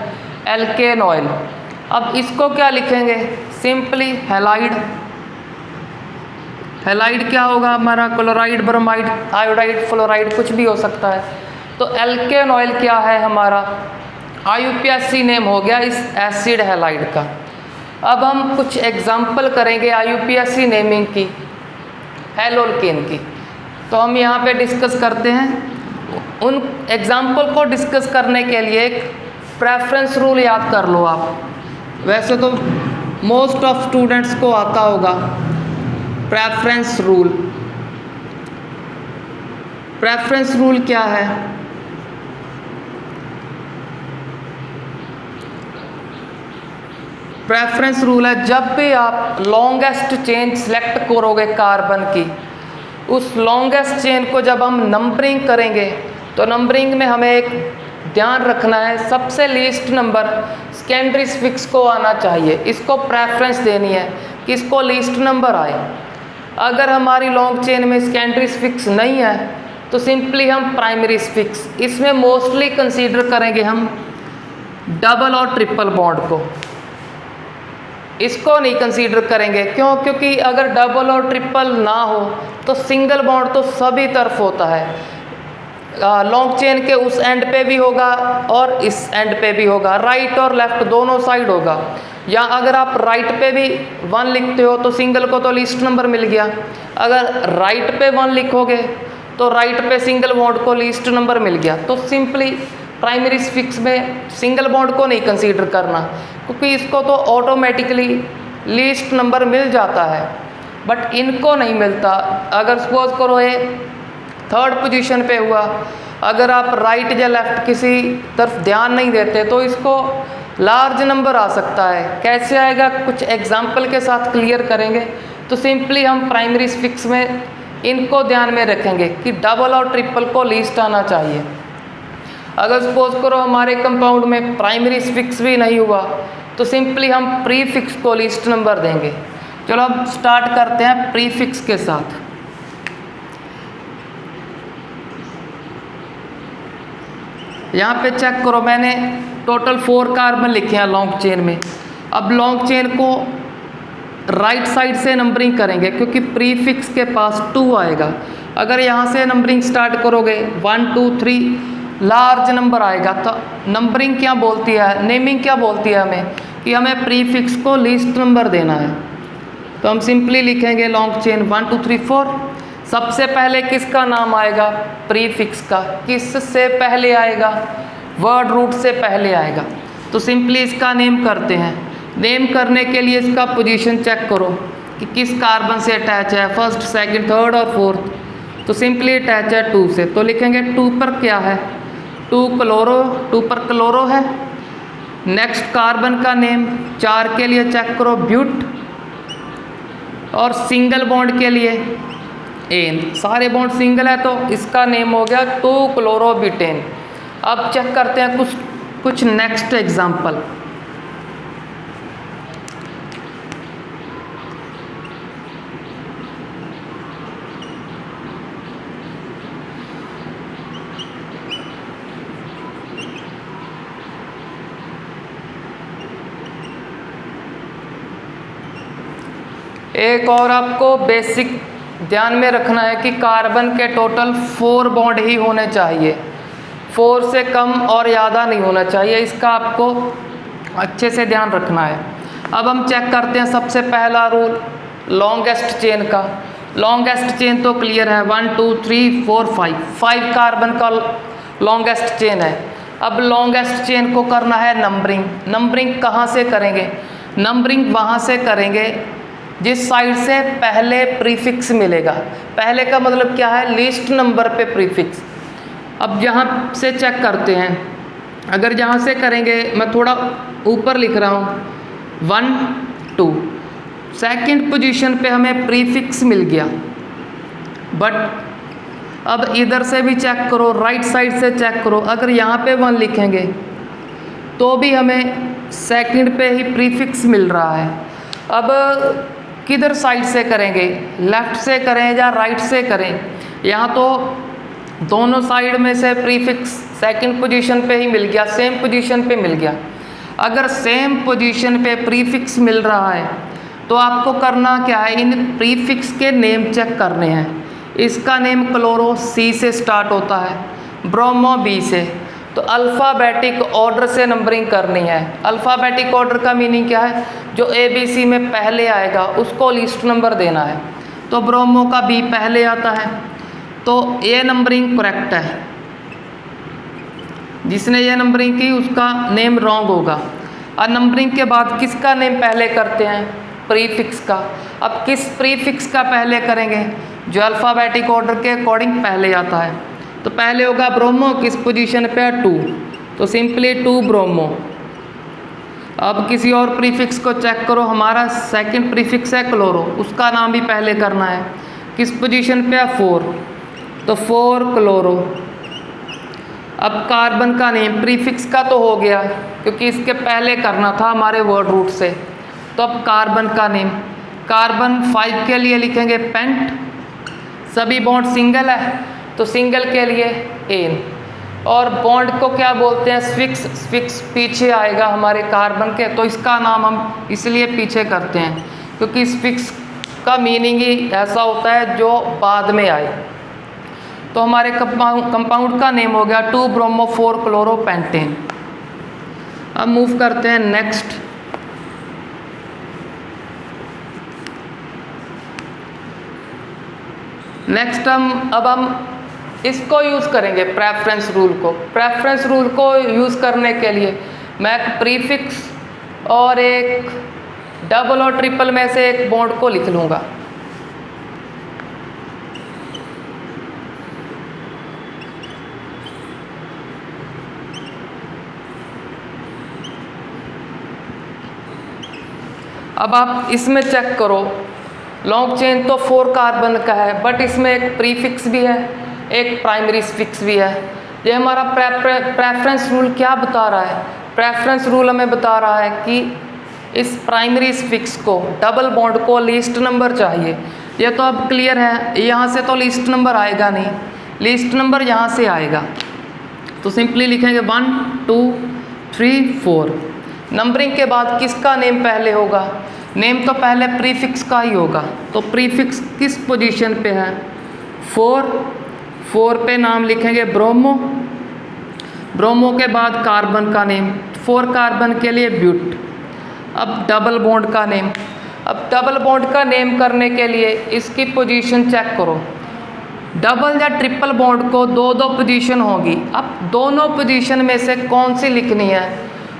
एल्केन ऑयल। अब इसको क्या लिखेंगे, सिंपली हैलाइड। हैलाइड क्या होगा हमारा, क्लोराइड, ब्रोमाइड, आयोडाइड, फ्लोराइड, कुछ भी हो सकता है। तो एल्केन ऑयल क्या है हमारा, IUPAC नेम हो गया इस एसिड हैलाइड का। अब हम कुछ एग्जाम्पल करेंगे IUPAC नेमिंग की, हेलोल्केन की। तो हम यहाँ पे डिस्कस करते हैं। उन एग्जाम्पल को डिस्कस करने के लिए एक प्रेफरेंस रूल याद कर लो आप, वैसे तो मोस्ट ऑफ स्टूडेंट्स को आता होगा प्रेफरेंस रूल। प्रेफरेंस रूल क्या है, प्रेफरेंस रूल है जब भी आप लॉन्गेस्ट चेन सेलेक्ट करोगे कार्बन की, उस लॉन्गेस्ट चेन को जब हम नंबरिंग करेंगे तो नंबरिंग में हमें एक ध्यान रखना है, सबसे लीस्ट नंबर सेकेंडरी सफिक्स को आना चाहिए। इसको प्रेफरेंस देनी है कि इसको लीस्ट नंबर आए। अगर हमारी लॉन्ग चेन में सेकेंडरी सफिक्स नहीं है तो सिंपली हम प्राइमरी सफिक्स, इसमें मोस्टली कंसीडर करेंगे हम डबल और ट्रिपल बॉन्ड को, इसको नहीं कंसीडर करेंगे। क्यों, क्योंकि अगर डबल और ट्रिपल ना हो तो सिंगल बॉन्ड तो सभी तरफ होता है, लॉन्ग चेन के उस एंड पे भी होगा और इस एंड पे भी होगा, राइट और लेफ्ट दोनों साइड होगा। या अगर आप राइट पे भी 1 लिखते हो तो सिंगल को तो लीस्ट नंबर मिल गया, अगर राइट पे 1 लिखोगे तो राइट पे सिंगल बॉन्ड को लीस्ट नंबर मिल गया। तो सिंपली प्राइमरी सफिक्स में सिंगल बॉन्ड को नहीं कंसीडर करना, क्योंकि इसको तो ऑटोमेटिकली लीस्ट नंबर मिल जाता है, बट इनको नहीं मिलता। अगर सपोज करो ये थर्ड पोजीशन पे हुआ, अगर आप राइट या लेफ्ट किसी तरफ ध्यान नहीं देते तो इसको लार्ज नंबर आ सकता है। कैसे आएगा, कुछ एग्जाम्पल के साथ क्लियर करेंगे। तो सिंपली हम प्राइमरी सफिक्स में इनको ध्यान में रखेंगे कि डबल और ट्रिपल को लीस्ट आना चाहिए। अगर सपोज करो हमारे कंपाउंड में प्राइमरी सफिक्स भी नहीं हुआ तो सिंपली हम प्रीफिक्स को लीस्ट नंबर देंगे। चलो अब स्टार्ट करते हैं प्रीफिक्स के साथ। यहाँ पे चेक करो, मैंने टोटल 4 कार्बन लिखे हैं लॉन्ग चेन में। अब लॉन्ग चेन को राइट साइड से नंबरिंग करेंगे क्योंकि प्रीफिक्स के पास 2 आएगा। अगर यहाँ से नंबरिंग स्टार्ट करोगे 1 2 3 लार्ज नंबर आएगा। तो नंबरिंग क्या बोलती है, नेमिंग क्या बोलती है हमें, कि हमें प्रीफिक्स को लीस्ट नंबर देना है। तो हम सिंपली लिखेंगे लॉन्ग चेन 1 2 3 4। सबसे पहले किसका नाम आएगा, प्रीफिक्स का। किससे पहले आएगा, वर्ड रूट से पहले आएगा। तो सिंपली इसका नेम करते हैं। नेम करने के लिए इसका पोजीशन चेक करो कि किस कार्बन से अटैच है, फर्स्ट सेकंड थर्ड और फोर्थ। तो सिंपली अटैच है 2 से, तो लिखेंगे 2 पर क्या है, 2 क्लोरो, 2 पर क्लोरो है। नेक्स्ट कार्बन का नेम 4 के लिए चेक करो ब्यूट, और सिंगल बॉन्ड के लिए एन। सारे बॉन्ड सिंगल है तो इसका नेम हो गया 2 क्लोरोबिटेन। अब चेक करते हैं कुछ नेक्स्ट एग्जाम्पल। एक और आपको बेसिक ध्यान में रखना है कि कार्बन के टोटल 4 बॉन्ड ही होने चाहिए, 4 से कम और ज़्यादा नहीं होना चाहिए, इसका आपको अच्छे से ध्यान रखना है। अब हम चेक करते हैं सबसे पहला रूल लॉन्गेस्ट चेन का। लॉन्गेस्ट चेन तो क्लियर है, 1 2 3 4 5 कार्बन का लॉन्गेस्ट चेन है। अब लॉन्गेस्ट चेन को करना है नंबरिंग। नंबरिंग कहाँ से करेंगे? नंबरिंग वहाँ से करेंगे जिस साइड से पहले प्रीफिक्स मिलेगा। पहले का मतलब क्या है? लीस्ट नंबर पे प्रीफिक्स। अब यहाँ से चेक करते हैं, अगर यहाँ से करेंगे, मैं थोड़ा ऊपर लिख रहा हूँ 1 2, सेकंड पोजीशन पे हमें प्रीफिक्स मिल गया, बट अब इधर से भी चेक करो, राइट साइड से चेक करो, अगर यहाँ पे 1 लिखेंगे तो भी हमें सेकंड पे ही प्रीफिक्स मिल रहा है। अब किधर साइड से करेंगे? लेफ़्ट से करें या राइट से करें? यहाँ तो दोनों साइड में से प्रीफिक्स सेकंड पोजीशन पे ही मिल गया, सेम पोजीशन पे मिल गया। अगर सेम पोजीशन पे प्रीफिक्स मिल रहा है तो आपको करना क्या है? इन प्रीफिक्स के नेम चेक करने हैं। इसका नेम क्लोरो सी से स्टार्ट होता है, ब्रोमो बी से, तो अल्फ़ाबेटिक ऑर्डर से नंबरिंग करनी है। अल्फ़ाबेटिक ऑर्डर का मीनिंग क्या है? जो ABC में पहले आएगा उसको लीस्ट नंबर देना है। तो ब्रोमो का B पहले आता है, तो ये नंबरिंग करेक्ट है। जिसने ये नंबरिंग की उसका नेम रॉन्ग होगा। और नंबरिंग के बाद किसका नेम पहले करते हैं? प्रीफिक्स का। अब किस प्रीफिक्स का पहले करेंगे? जो अल्फ़ाबेटिक ऑर्डर के अकॉर्डिंग पहले आता है। तो पहले होगा ब्रोमो, किस पोजीशन पे है? 2, तो सिंपली 2 ब्रोमो। अब किसी और प्रीफिक्स को चेक करो, हमारा सेकंड प्रीफिक्स है क्लोरो, उसका नाम भी पहले करना है। किस पोजीशन पे है? 4, तो 4 क्लोरो। अब कार्बन का नेम प्रीफिक्स का तो हो गया क्योंकि इसके पहले करना था हमारे वर्ड रूट से। तो अब कार्बन का नेम, कार्बन 5 के लिए लिखेंगे पेंट, सभी बॉन्ड सिंगल है तो सिंगल के लिए एन, और बॉन्ड को क्या बोलते हैं? स्फिक्स। स्फिक्स पीछे आएगा हमारे कार्बन के, तो इसका नाम हम इसलिए पीछे करते हैं क्योंकि स्फिक्स का मीनिंग ही ऐसा होता है जो बाद में आए। तो हमारे कंपाउंड का नेम हो गया 2 ब्रोमो 4 क्लोरो पेंटेन। अब मूव करते हैं नेक्स्ट। नेक्स्ट अब हम इसको यूज़ करेंगे, प्रेफरेंस रूल को। प्रेफरेंस रूल को यूज़ करने के लिए मैं एक प्रीफिक्स और एक डबल और ट्रिपल में से एक बॉन्ड को लिख लूँगा। अब आप इसमें चेक करो, लॉन्ग चेन तो 4 कार्बन का है, बट इसमें एक प्रीफिक्स भी है, एक प्राइमरी स्फिक्स भी है। ये हमारा प्रेफरेंस रूल क्या बता रहा है? प्रेफरेंस रूल हमें बता रहा है कि इस प्राइमरी स्फिक्स को, डबल बॉन्ड को लीस्ट नंबर चाहिए। ये तो अब क्लियर है, यहाँ से तो लीस्ट नंबर आएगा नहीं, लीस्ट नंबर यहाँ से आएगा। तो सिंपली लिखेंगे 1 2 3 4। नंबरिंग के बाद किसका नेम पहले होगा? नेम तो पहले प्रीफिक्स का ही होगा। तो प्रीफिक्स किस पोजीशन पे है? 4 पे नाम लिखेंगे ब्रोमो। ब्रोमो के बाद कार्बन का नेम, 4 कार्बन के लिए ब्यूट। अब डबल बॉन्ड का नेम, अब डबल बॉन्ड का नेम करने के लिए इसकी पोजीशन चेक करो। डबल या ट्रिपल बॉन्ड को 2 पोजीशन होगी। अब दोनों पोजीशन में से कौन सी लिखनी है?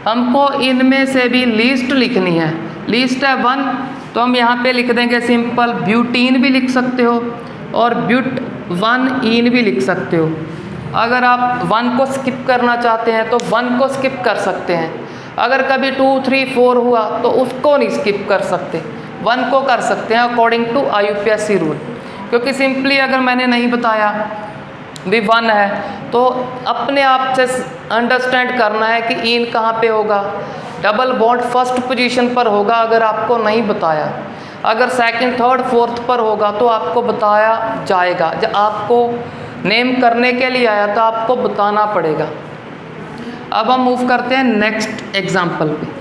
हमको इनमें से भी लीस्ट लिखनी है। लीस्ट है 1, तो हम यहाँ पे लिख देंगे सिंपल ब्यूटीन भी लिख सकते हो और ब्यूट 1 इन भी लिख सकते हो। अगर आप 1 को स्किप करना चाहते हैं तो 1 को स्किप कर सकते हैं। अगर कभी 2 3 4 हुआ तो उसको नहीं स्किप कर सकते, 1 को कर सकते हैं अकॉर्डिंग टू IUPAC रूल। क्योंकि सिंपली अगर मैंने नहीं बताया भी 1 है तो अपने आप से अंडरस्टैंड करना है कि इन कहाँ पे होगा। डबल बॉन्ड फर्स्ट पोजीशन पर होगा अगर आपको नहीं बताया, अगर सेकंड थर्ड फोर्थ पर होगा तो आपको बताया जाएगा। जब आपको नेम करने के लिए आया तो आपको बताना पड़ेगा। अब हम मूव करते हैं नेक्स्ट एग्जाम्पल पे।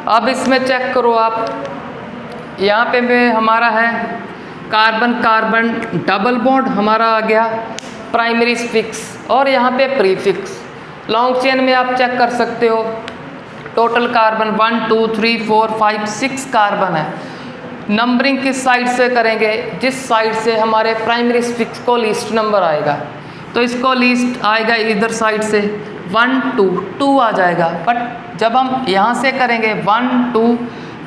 अब इसमें चेक करो आप, यहाँ पे में हमारा है कार्बन कार्बन डबल बॉन्ड हमारा आ गया प्राइमरी फिक्स, और यहाँ पे प्रीफिक्स। लॉन्ग चेन में आप चेक कर सकते हो, टोटल कार्बन 1 2 3 4 5 6 कार्बन है। नंबरिंग किस साइड से करेंगे? जिस साइड से हमारे प्राइमरी फिक्स को लीस्ट नंबर आएगा, तो इसको लीस्ट आएगा इधर साइड से 1 2 2 आ जाएगा। बट जब हम यहाँ से करेंगे 1 2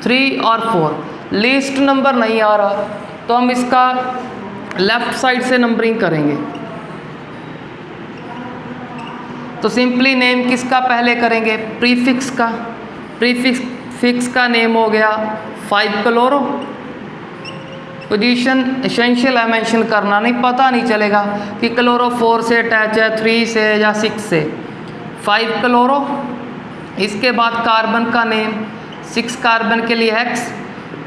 3 और 4 लीस्ट नंबर नहीं आ रहा, तो हम इसका लेफ्ट साइड से नंबरिंग करेंगे। तो सिंपली नेम किसका पहले करेंगे? प्रीफिक्स का। प्रीफिक्स का नेम हो गया 5 क्लोरो। पोजीशन एसेंशियल है मेंशन करना, नहीं पता नहीं चलेगा कि क्लोरो 4 से अटैच है, 3 से या 6 से। 5 क्लोरो। इसके बाद कार्बन का नेम 6 कार्बन के लिए हेक्स।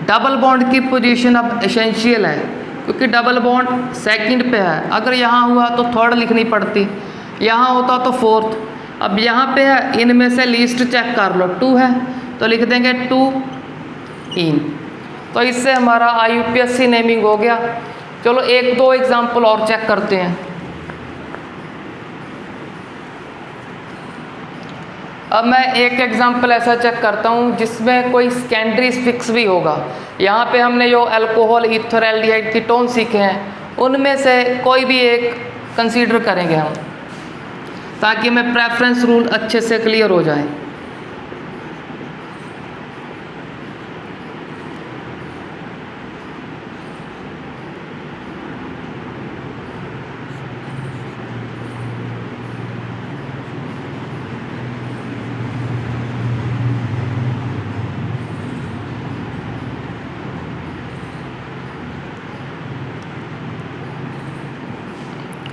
डबल बॉन्ड की पोजीशन अब एसेंशियल है, क्योंकि डबल बॉन्ड सेकंड पे है। अगर यहाँ हुआ तो थर्ड लिखनी पड़ती, यहाँ होता तो फोर्थ। अब यहाँ पे है, इनमें से लीस्ट चेक कर लो, 2 है तो लिख देंगे 2 इन। तो इससे हमारा IUPAC नेमिंग हो गया। चलो 1-2 एग्जाम्पल और चेक करते हैं। अब मैं एक एग्जाम्पल ऐसा चेक करता हूँ जिसमें कोई सेकेंडरी फिक्स भी होगा। यहाँ पे हमने जो अल्कोहल ईथर एल्डिहाइड कीटोन सीखे हैं, उनमें से कोई भी एक कंसीडर करेंगे हम, ताकि हमें प्रेफरेंस रूल अच्छे से क्लियर हो जाए।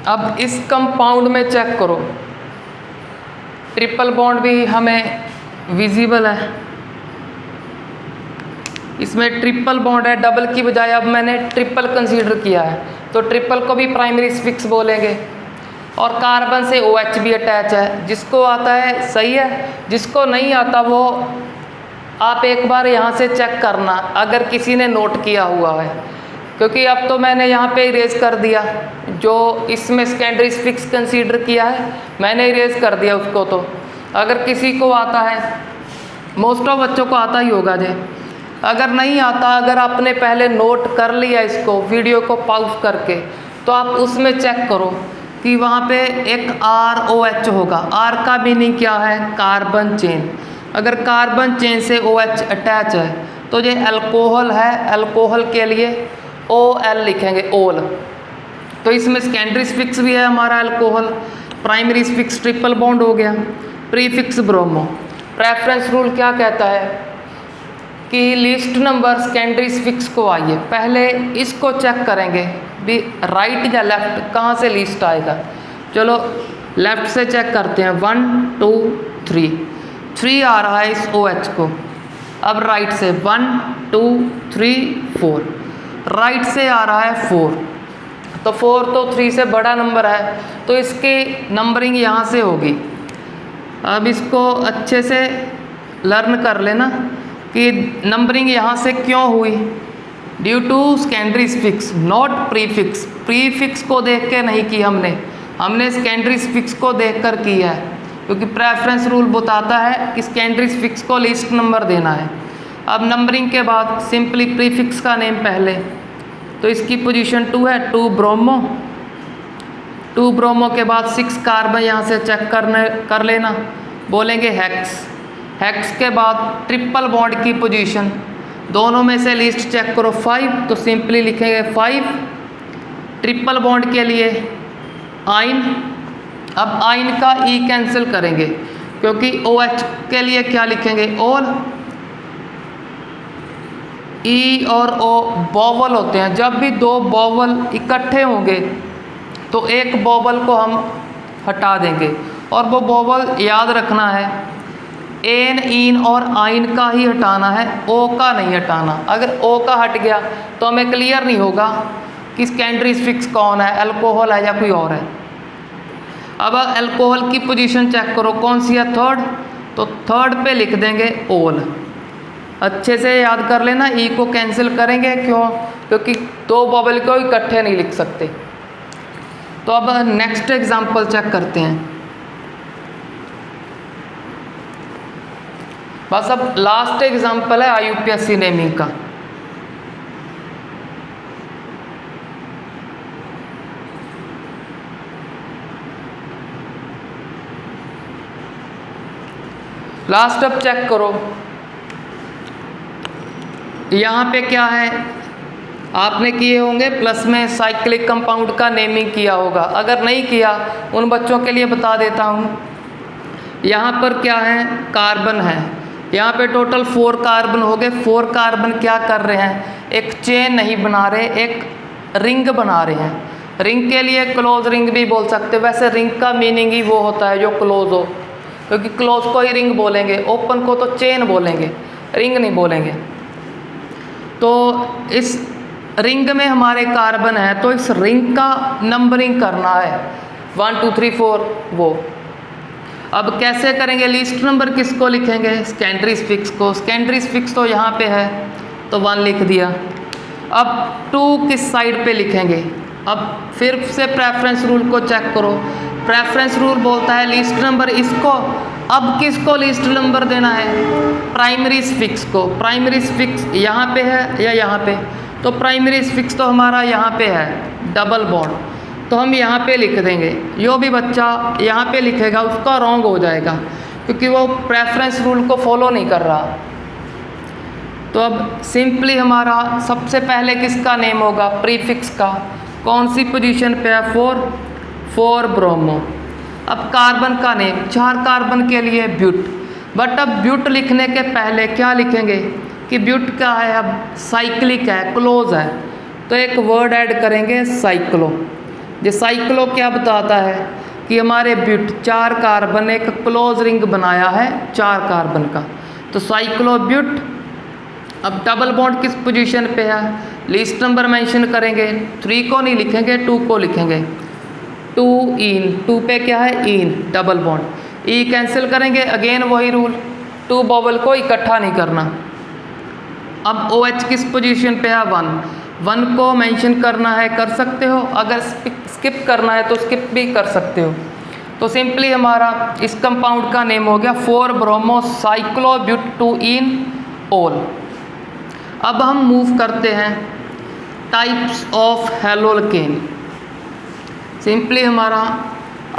अब इस कंपाउंड में चेक करो, ट्रिपल बॉन्ड भी हमें विजिबल है। इसमें ट्रिपल बॉन्ड है, डबल की बजाय अब मैंने ट्रिपल कंसीडर किया है, तो ट्रिपल को भी प्राइमरी फिक्स बोलेंगे। और कार्बन से OH भी अटैच है। जिसको आता है सही है, जिसको नहीं आता वो आप एक बार यहाँ से चेक करना, अगर किसी ने नोट किया हुआ है, क्योंकि अब तो मैंने यहाँ पे इरेज कर दिया। जो इसमें सेकेंडरी फिक्स कंसीडर किया है मैंने इरेज कर दिया उसको। तो अगर किसी को आता है, मोस्ट ऑफ बच्चों को आता ही होगा जे। अगर नहीं आता, अगर आपने पहले नोट कर लिया इसको वीडियो को पॉज करके, तो आप उसमें चेक करो कि वहाँ पे एक ROH होगा। R का मीनिंग क्या है? Carbon chain. अगर कार्बन चेन से OH अटैच है तो ये अल्कोहल है। अल्कोहल के लिए OL लिखेंगे, ओल। तो इसमें सेकेंडरी फिक्स भी है हमारा alcohol. Primary fix triple bond हो गया। Prefix bromo. प्रेफरेंस रूल क्या कहता है कि लिस्ट नंबर सेकेंडरी फिक्स को आइए, पहले इसको चेक करेंगे भी राइट या लेफ्ट, कहाँ से लिस्ट आएगा। चलो लेफ्ट से चेक करते हैं। 1 2 3 आ रहा है इस OH को। अब राइट से 1 2 3 4, राइट से आ रहा है 4। तो 4 तो 3 से बड़ा नंबर है, तो इसकी नंबरिंग यहाँ से होगी। अब इसको अच्छे से लर्न कर लेना कि नंबरिंग यहाँ से क्यों हुई। Due to secondary fix, not prefix. Prefix को देख के नहीं की हमने सेकेंडरी फिक्स को देख कर की है, क्योंकि प्रेफरेंस रूल बताता है कि सेकेंडरी फिक्स को लिस्ट नंबर देना है। अब नंबरिंग के बाद सिंपली प्रीफिक्स का नेम पहले, तो इसकी पोजीशन 2 है, 2 ब्रोमो। 2 ब्रोमो के बाद 6 कार्बन यहाँ से चेक कर लेना, बोलेंगे हेक्स। हेक्स के बाद ट्रिपल बॉन्ड की पोजीशन, दोनों में से लिस्ट चेक करो 5, तो सिंपली लिखेंगे 5। ट्रिपल बॉन्ड के लिए आइन। अब आइन का ई कैंसिल करेंगे, क्योंकि OH के लिए क्या लिखेंगे? ओल। ई और O बॉवल होते हैं। जब भी 2 बॉवल इकट्ठे होंगे तो एक बॉवल को हम हटा देंगे, और वो बॉवल याद रखना है एन, इन और आइन का ही हटाना है, O का नहीं हटाना। अगर O का हट गया तो हमें क्लियर नहीं होगा कि सेकेंडरी फिक्स कौन है, अल्कोहल है या कोई और है। अब अल्कोहल की पोजीशन चेक करो, कौन सी है? 3rd। तो 3rd पे लिख देंगे ओल। अच्छे से याद कर लेना, ई को कैंसिल करेंगे, क्यों? क्योंकि दो बबल को इकट्ठे नहीं लिख सकते। तो अब नेक्स्ट एग्जांपल चेक करते हैं। बस अब लास्ट एग्जांपल है IUPAC नेमिंग का। लास्ट अब चेक करो, यहाँ पे क्या है, आपने किए होंगे प्लस में साइक्लिक कंपाउंड का नेमिंग किया होगा। अगर नहीं किया उन बच्चों के लिए बता देता हूँ। यहाँ पर क्या है, कार्बन है, यहाँ पे टोटल 4 कार्बन हो गए। 4 कार्बन क्या कर रहे हैं, एक चेन नहीं बना रहे, एक रिंग बना रहे हैं। रिंग के लिए क्लोज रिंग भी बोल सकते हैं। वैसे रिंग का मीनिंग ही वो होता है जो क्लोज हो, क्योंकि क्लोज को ही रिंग बोलेंगे, ओपन को तो चेन बोलेंगे, रिंग नहीं बोलेंगे। तो इस रिंग में हमारे कार्बन है, तो इस रिंग का नंबरिंग करना है 1 2 3 4 वो। अब कैसे करेंगे, लीस्ट नंबर किसको लिखेंगे, सेकेंडरी स्फिक्स को। सेकेंडरी स्फिक्स तो यहाँ पे है, तो 1 लिख दिया। अब 2 किस साइड पे लिखेंगे, अब फिर से प्रेफरेंस रूल को चेक करो। प्रेफरेंस रूल बोलता है लीस्ट नंबर इसको, अब किसको लीस्ट नंबर देना है, प्राइमरी स्फिक्स को। प्राइमरी स्फिक्स यहाँ पे है या यहाँ पे, तो प्राइमरी स्फिक्स तो हमारा यहाँ पे है, डबल बॉन्ड, तो हम यहाँ पे लिख देंगे। जो भी बच्चा यहाँ पे लिखेगा उसका रॉन्ग हो जाएगा, क्योंकि वो प्रेफरेंस रूल को फॉलो नहीं कर रहा। तो अब सिंपली हमारा सबसे पहले किसका नेम होगा, प्रीफिक्स का। कौन सी पोजीशन पे है, 4 ब्रोमो। अब कार्बन का नेम, 4 कार्बन के लिए ब्यूट। बट अब ब्यूट लिखने के पहले क्या लिखेंगे कि ब्यूट क्या है, अब साइक्लिक है, क्लोज है, तो एक वर्ड ऐड करेंगे साइक्लो। ये साइक्लो क्या बताता है कि हमारे ब्यूट 4 कार्बन एक क्लोज रिंग बनाया है 4 कार्बन का, तो साइक्लो ब्यूट। अब डबल बॉन्ड किस पोजीशन पे है, लीस्ट नंबर मेंशन करेंगे, 3 को नहीं लिखेंगे, 2 को लिखेंगे। 2 इन, 2 पे क्या है, इन, डबल बॉन्ड। ई कैंसिल करेंगे, अगेन वही रूल, 2 बॉबल को इकट्ठा नहीं करना। अब OH किस पोजीशन पे है, 1 को मेंशन करना है, कर सकते हो, अगर स्किप करना है तो स्किप भी कर सकते हो। तो सिंपली हमारा इस कंपाउंड का नेम हो गया 4 ब्रोमो साइक्लोब्यूट 2 इन ओल। अब हम मूव करते हैं टाइप्स ऑफ हैलोल्केन। सिंपली हमारा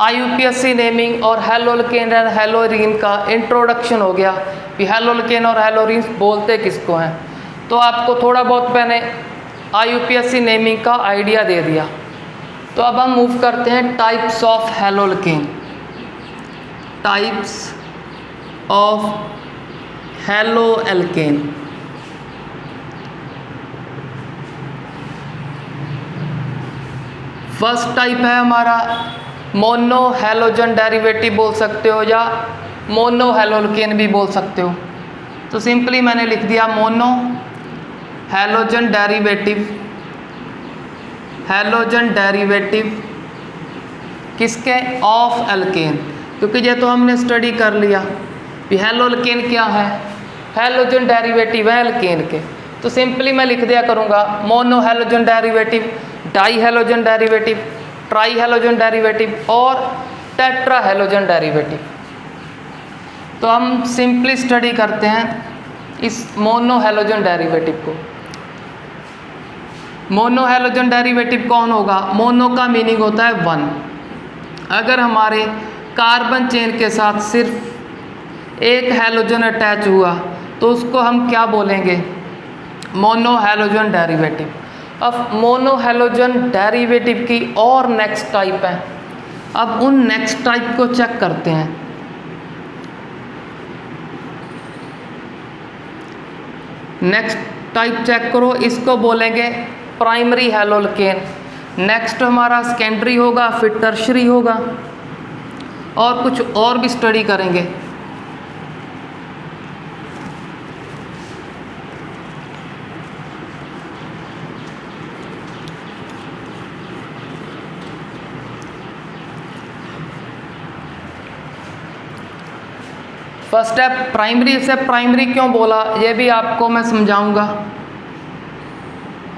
IUPAC नेमिंग और हैलोल्केन एंड हैलोरीन का इंट्रोडक्शन हो गया कि हैलोल्केन और हैलोरीन बोलते किसको हैं। तो आपको थोड़ा बहुत मैंने IUPAC नेमिंग का आइडिया दे दिया। तो अब हम मूव करते हैं types of haloalkane. Types of haloalkane. First type है हमारा मोनो हैलोजन डेरिवेटिव बोल सकते हो, या मोनो हैलोल्केन भी बोल सकते हो। तो सिंपली मैंने लिख दिया mono halogen derivative. Halogen derivative किसके, ऑफ एल्केन, क्योंकि ये तो हमने स्टडी कर लिया कि हैलोल्केन क्या है, हैलोजन डेरिवेटिव है एल्केन के। तो सिंपली मैं लिख दिया करूँगा mono halogen derivative, di halogen derivative, tri halogen derivative और टेट्रा हैलोजन डेरिवेटिव। तो हम सिंपली स्टडी करते हैं इस मोनो हैलोजन डेरिवेटिव को। मोनो हैलोजन डेरिवेटिव कौन होगा, मोनो का मीनिंग होता है 1। अगर हमारे कार्बन चेन के साथ सिर्फ एक हैलोजन अटैच हुआ तो उसको हम क्या बोलेंगे, मोनो हैलोजन डेरिवेटिव। अब मोनो हैलोजन डेरिवेटिव की और नेक्स्ट टाइप है। अब उन नेक्स्ट टाइप को चेक करते हैं। नेक्स्ट टाइप चेक करो, इसको बोलेंगे प्राइमरी हैलोल्केन। नेक्स्ट हमारा सेकेंडरी होगा, फिर टर्शरी होगा, और कुछ और भी स्टडी करेंगे। फर्स्ट है प्राइमरी। इसे प्राइमरी क्यों बोला ये भी आपको मैं समझाऊंगा,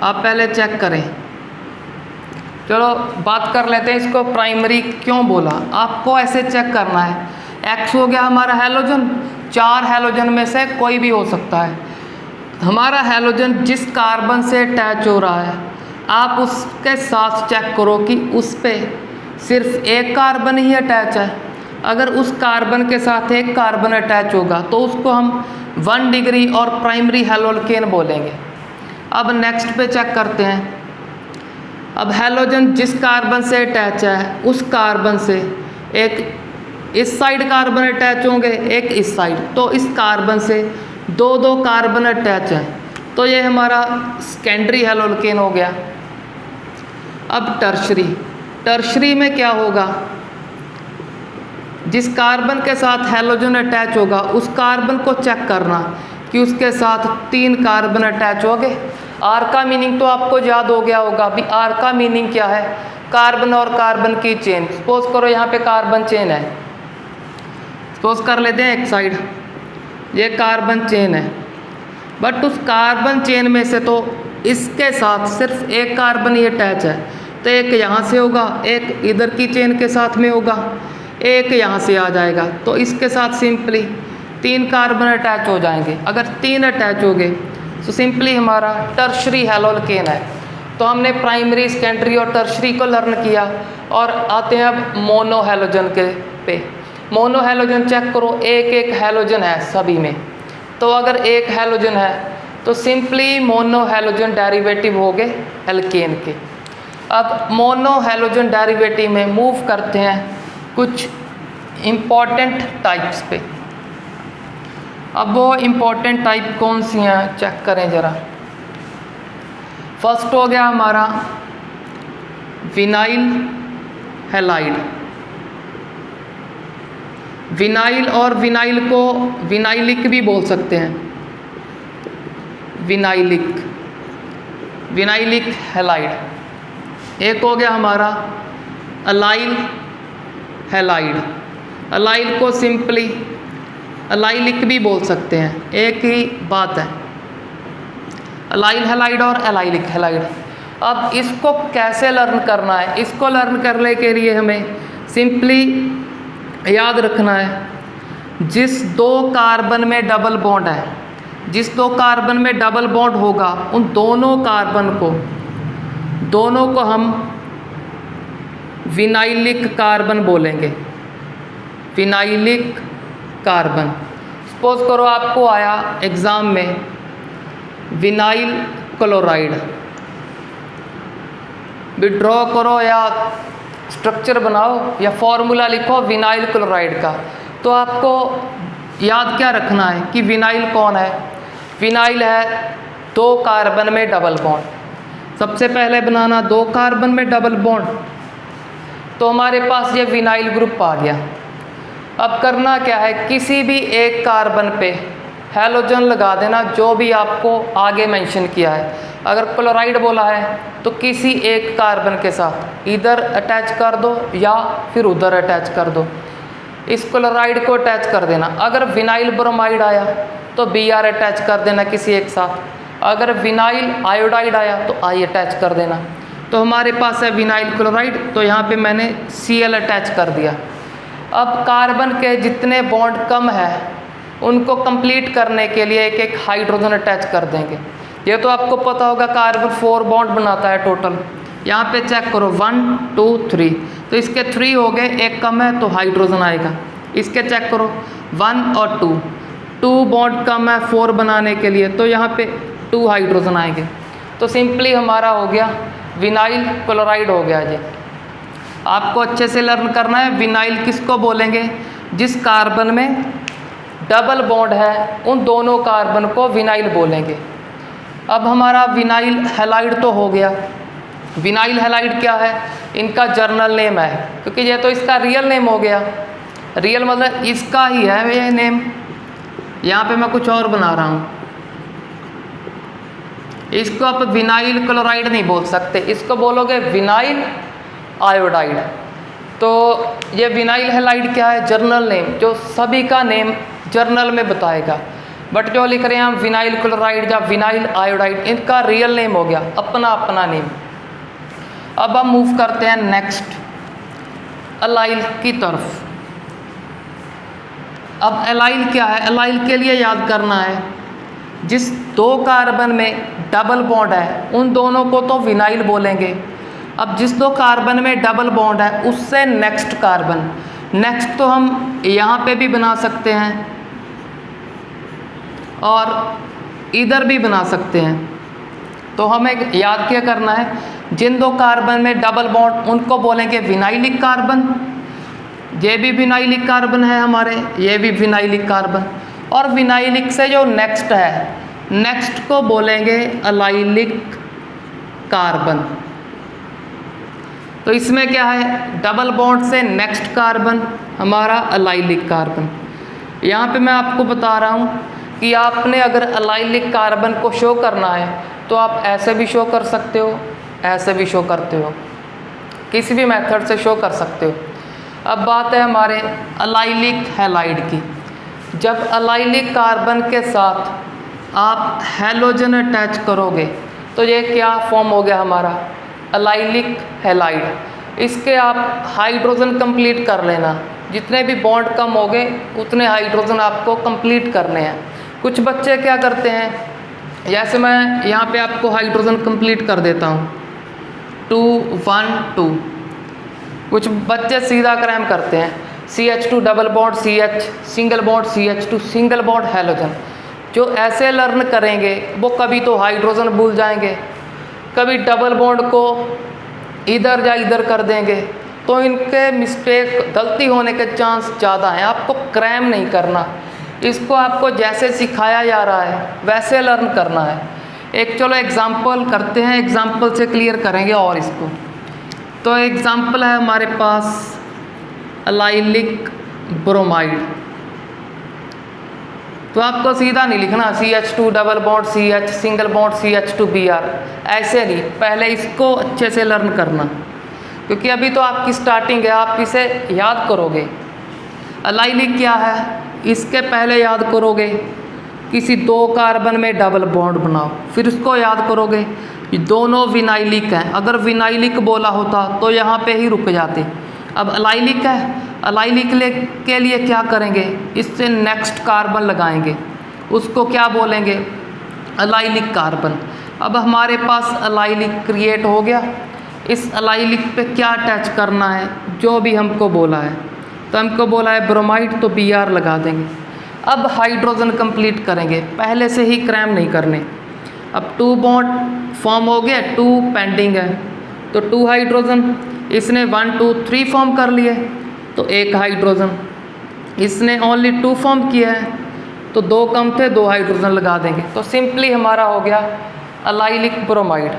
आप पहले चेक करें। चलो बात कर लेते हैं इसको प्राइमरी क्यों बोला। आपको ऐसे चेक करना है, एक्स हो गया हमारा हैलोजन, 4 हैलोजन में से कोई भी हो सकता है। हमारा हैलोजन जिस कार्बन से अटैच हो रहा है आप उसके साथ चेक करो कि उस पे सिर्फ एक कार्बन ही अटैच है। अगर उस कार्बन के साथ एक कार्बन अटैच होगा तो उसको हम 1 डिग्री और प्राइमरी हैलोल्केन बोलेंगे। अब नेक्स्ट पे चेक करते हैं। अब हैलोजन जिस कार्बन से अटैच है उस कार्बन से एक इस साइड कार्बन अटैच होंगे, एक इस साइड, तो इस कार्बन से 2 कार्बन अटैच हैं, तो ये हमारा सेकेंडरी हैलोल्केन हो गया। अब टर्शरी में क्या होगा, जिस कार्बन के साथ हैलोजन अटैच होगा उस कार्बन को चेक करना कि उसके साथ 3 कार्बन अटैच हो गए। आर का मीनिंग तो आपको याद हो गया होगा। अभी आर का मीनिंग क्या है, कार्बन और कार्बन की चेन। सपोज करो यहाँ पे कार्बन चेन है, सपोज कर लेते हैं एक साइड ये कार्बन चेन है, बट उस कार्बन चेन में से तो इसके साथ सिर्फ एक कार्बन ही अटैच है, तो एक यहाँ से होगा, एक इधर की चेन के साथ में होगा, एक यहाँ से आ जाएगा, तो इसके साथ सिंपली 3 कार्बन अटैच हो जाएंगे। अगर 3 अटैच हो गए तो सिंपली हमारा टर्शरी हैलोल्केन है। तो हमने प्राइमरी, सेकेंडरी और टर्शरी को लर्न किया और आते हैं अब मोनो हैलोजन के पे। मोनो हैलोजन चेक करो, एक हैलोजन है सभी में, तो अगर एक हैलोजन है तो सिंपली मोनो हैलोजन डेरिवेटिव हो गए एल्केन के। अब मोनो हैलोजन डेरिवेटिव में मूव करते हैं कुछ इम्पॉर्टेंट टाइप्स पे। अब वो इम्पॉर्टेंट टाइप कौन सी हैं चेक करें ज़रा। फर्स्ट हो गया हमारा विनाइल हैलाइड। विनाइल और विनाइल को विनाइलिक भी बोल सकते हैं, विनाइलिक हैलाइड। एक हो गया हमारा अलाइल हैलाइड। अलाइल को सिंपली अलाइलिक भी बोल सकते हैं, एक ही बात है, अलाइल हैलाइड और अलाइलिक हैलाइड। अब इसको कैसे लर्न करना है, इसको लर्न करने के लिए हमें सिंपली याद रखना है जिस 2 कार्बन में डबल बॉन्ड है, जिस 2 कार्बन में डबल बॉन्ड होगा उन दोनों को हम विनाइलिक कार्बन बोलेंगे, विनाइलिक कार्बन। सपोज करो आपको आया एग्ज़ाम में विनाइल क्लोराइड, विड्रॉ करो या स्ट्रक्चर बनाओ या फॉर्मूला लिखो विनाइल क्लोराइड का, तो आपको याद क्या रखना है कि विनाइल कौन है। विनाइल है 2 कार्बन में डबल बॉन्ड। सबसे पहले बनाना 2 कार्बन में डबल बॉन्ड, तो हमारे पास ये विनाइल ग्रुप आ गया। अब करना क्या है, किसी भी एक कार्बन पे हैलोजन लगा देना जो भी आपको आगे मेंशन किया है। अगर क्लोराइड बोला है तो किसी एक कार्बन के साथ इधर अटैच कर दो या फिर उधर अटैच कर दो, इस क्लोराइड को अटैच कर देना। अगर विनाइल ब्रोमाइड आया तो Br अटैच कर देना किसी एक साथ, अगर विनाइल आयोडाइड आया तो I अटैच कर देना। तो हमारे पास है विनाइल क्लोराइड, तो यहाँ पे मैंने Cl अटैच कर दिया। अब कार्बन के जितने बॉन्ड कम है उनको कंप्लीट करने के लिए एक हाइड्रोजन अटैच कर देंगे। ये तो आपको पता होगा कार्बन 4 बॉन्ड बनाता है टोटल। यहाँ पे चेक करो 1 2 3, तो इसके 3 हो गए, एक कम है तो हाइड्रोजन आएगा। इसके चेक करो 1 और 2 बॉन्ड कम है 4 बनाने के लिए, तो यहाँ पे 2 हाइड्रोजन आएंगे। तो सिंपली हमारा हो गया विनाइल क्लोराइड हो गया जी। आपको अच्छे से लर्न करना है विनाइल किसको बोलेंगे, जिस कार्बन में डबल बॉन्ड है उन दोनों कार्बन को विनाइल बोलेंगे। अब हमारा विनाइल हैलाइड तो हो गया। विनाइल हैलाइड क्या है, इनका जर्नल नेम है, क्योंकि ये तो इसका रियल नेम हो गया। रियल मतलब इसका ही है ये नेम, यहाँ पे मैं कुछ और बना रहा हूँ। इसको आप विनाइल क्लोराइड नहीं बोल सकते, इसको बोलोगे विनाइल आयोडाइड। तो ये विनाइल हैलाइड क्या है, जर्नल नेम, जो सभी का नेम जर्नल में बताएगा। बट जो लिख रहे हैं हम विनाइल क्लोराइड या विनाइल आयोडाइड, इनका रियल नेम हो गया, अपना अपना नेम। अब हम मूव करते हैं नेक्स्ट अलाइल की तरफ। अब एलाइल क्या है? एलाइल के लिए याद करना है, जिस दो कार्बन में डबल बॉन्ड है उन दोनों को तो विनाइल बोलेंगे। अब जिस दो कार्बन में डबल बॉन्ड है उससे नेक्स्ट कार्बन, नेक्स्ट तो हम यहाँ पे भी बना सकते हैं और इधर भी बना सकते हैं। तो हमें याद क्या करना है, जिन दो कार्बन में डबल बॉन्ड उनको बोलेंगे विनाइलिक कार्बन। ये भी विनाइलिक कार्बन है हमारे, ये भी विनाइलिक कार्बन। और विनाइलिक से जो नेक्स्ट है, नेक्स्ट को बोलेंगे अलाइलिक कार्बन। तो इसमें क्या है, डबल बॉन्ड से नेक्स्ट कार्बन हमारा अलाइलिक कार्बन। यहाँ पे मैं आपको बता रहा हूँ कि आपने अगर अलाइलिक कार्बन को शो करना है तो आप ऐसे भी शो कर सकते हो, ऐसे भी शो करते हो, किसी भी मेथड से शो कर सकते हो। अब बात है हमारे अलाइलिक हैलाइड की। जब अलाइलिक कार्बन के साथ आप हैलोजन अटैच करोगे तो ये क्या फॉर्म हो गया हमारा, अलाइलिक हैलाइड। इसके आप हाइड्रोजन कंप्लीट कर लेना, जितने भी बॉन्ड कम हो गए उतने हाइड्रोजन आपको कंप्लीट करने हैं। कुछ बच्चे क्या करते हैं, जैसे मैं यहाँ पे आपको हाइड्रोजन कंप्लीट कर देता हूँ 2 1 2। कुछ बच्चे सीधा क्रैम करते हैं, CH2 double bond CH, single bond CH2, single bond halogen. जो ऐसे लर्न करेंगे वो कभी तो हाइड्रोजन भूल जाएंगे, कभी डबल बॉन्ड को इधर या इधर कर देंगे, तो इनके मिस्टेक गलती होने के चांस ज़्यादा हैं। आपको क्रैम नहीं करना, इसको आपको जैसे सिखाया जा रहा है वैसे लर्न करना है। एक चलो एग्जाम्पल करते हैं, एग्जाम्पल से क्लियर करेंगे और इसको। तो एग्जाम्पल है हमारे पास अलाइलिक ब्रोमाइड। तो आपको सीधा नहीं लिखना CH2 double bond CH, single bond CH2 Br, ऐसे नहीं, पहले इसको अच्छे से लर्न करना, क्योंकि अभी तो आपकी स्टार्टिंग है, आप इसे याद करोगे। अलाइलिक क्या है, इसके पहले याद करोगे किसी दो कार्बन में डबल बॉन्ड बनाओ, फिर उसको याद करोगे ये दोनों विनाइलिक हैं। अगर विनाइलिक बोला होता तो यहाँ पे ही रुक जाते। अब अलाइलिक है, अलाइलिक के लिए क्या करेंगे, इससे नेक्स्ट कार्बन लगाएंगे, उसको क्या बोलेंगे, अलाइलिक कार्बन। अब हमारे पास अलाइलिक क्रिएट हो गया। इस अलाइलिक पे क्या अटैच करना है, जो भी हमको बोला है, तो हमको बोला है ब्रोमाइड, तो Br लगा देंगे। अब हाइड्रोजन कंप्लीट करेंगे, पहले से ही क्रैम नहीं करने। अब 2 बॉन्ड फॉर्म हो गया, 2 पेंडिंग है, तो 2 हाइड्रोजन। इसने 1 2 3 फॉर्म कर लिए तो 1 हाइड्रोजन। इसने ओनली 2 फॉर्म किया है तो 2 कम थे, 2 हाइड्रोजन लगा देंगे। तो सिंपली हमारा हो गया अलाइलिक ब्रोमाइड।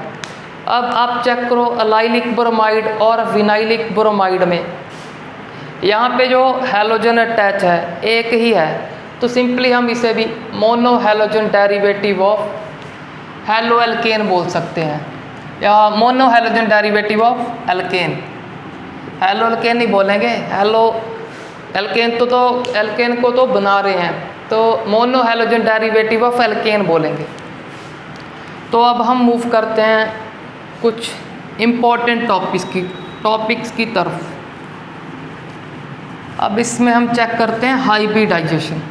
अब आप चेक करो अलाइलिक ब्रोमाइड और विनाइलिक ब्रोमाइड में यहाँ पे जो हैलोजन अटैच है एक ही है, तो सिंपली हम इसे भी mono halogen derivative of haloalkane बोल सकते हैं, या mono halogen derivative of alkane. Haloalkane नहीं बोलेंगे, हैलो एल्केन तो एल्केन को तो बना रहे हैं, तो mono halogen derivative of alkene बोलेंगे। तो अब हम मूव करते हैं कुछ इम्पोर्टेंट टॉपिक्स की तरफ। अब इसमें हम चेक करते हैं हाइब्रिडाइजेशन।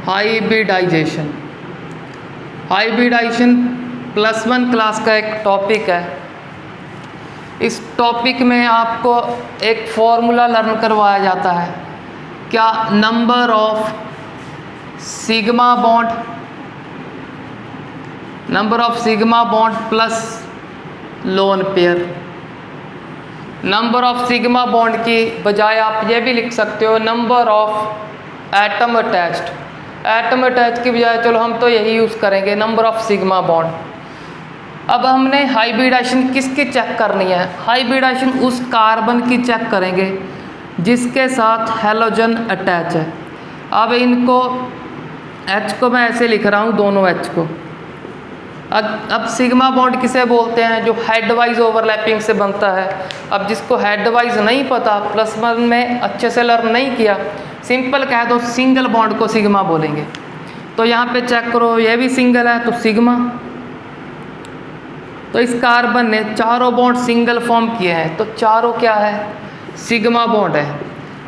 हाइब्रिडाइजेशन +1 क्लास का एक टॉपिक है। इस टॉपिक में आपको एक फॉर्मूला लर्न करवाया जाता है, क्या, number of sigma bond plus lone pair. Number of sigma bond की बजाय आप ये भी लिख सकते हो number of atom attached. Atom attach की बजाय चलो हम तो यही यूज़ करेंगे, नंबर ऑफ सिग्मा बॉन्ड। अब हमने हाइब्रिडाइजेशन किसकी चेक करनी है, हाइब्रिडाइजेशन उस कार्बन की चेक करेंगे जिसके साथ हैलोजन अटैच है। अब इनको H को मैं ऐसे लिख रहा हूँ, दोनों H को। अब सिग्मा बॉन्ड किसे बोलते हैं? जो हेड वाइज ओवरलैपिंग से बनता है। अब जिसको हेड वाइज नहीं पता, +1 में अच्छे से लर्न नहीं किया, सिंपल कह दो सिंगल बॉन्ड को सिग्मा बोलेंगे। तो यहाँ पे चेक करो, ये भी सिंगल है तो सिग्मा। तो इस कार्बन ने चारों बॉन्ड सिंगल फॉर्म किए हैं, तो चारों क्या है? सिग्मा बॉन्ड है।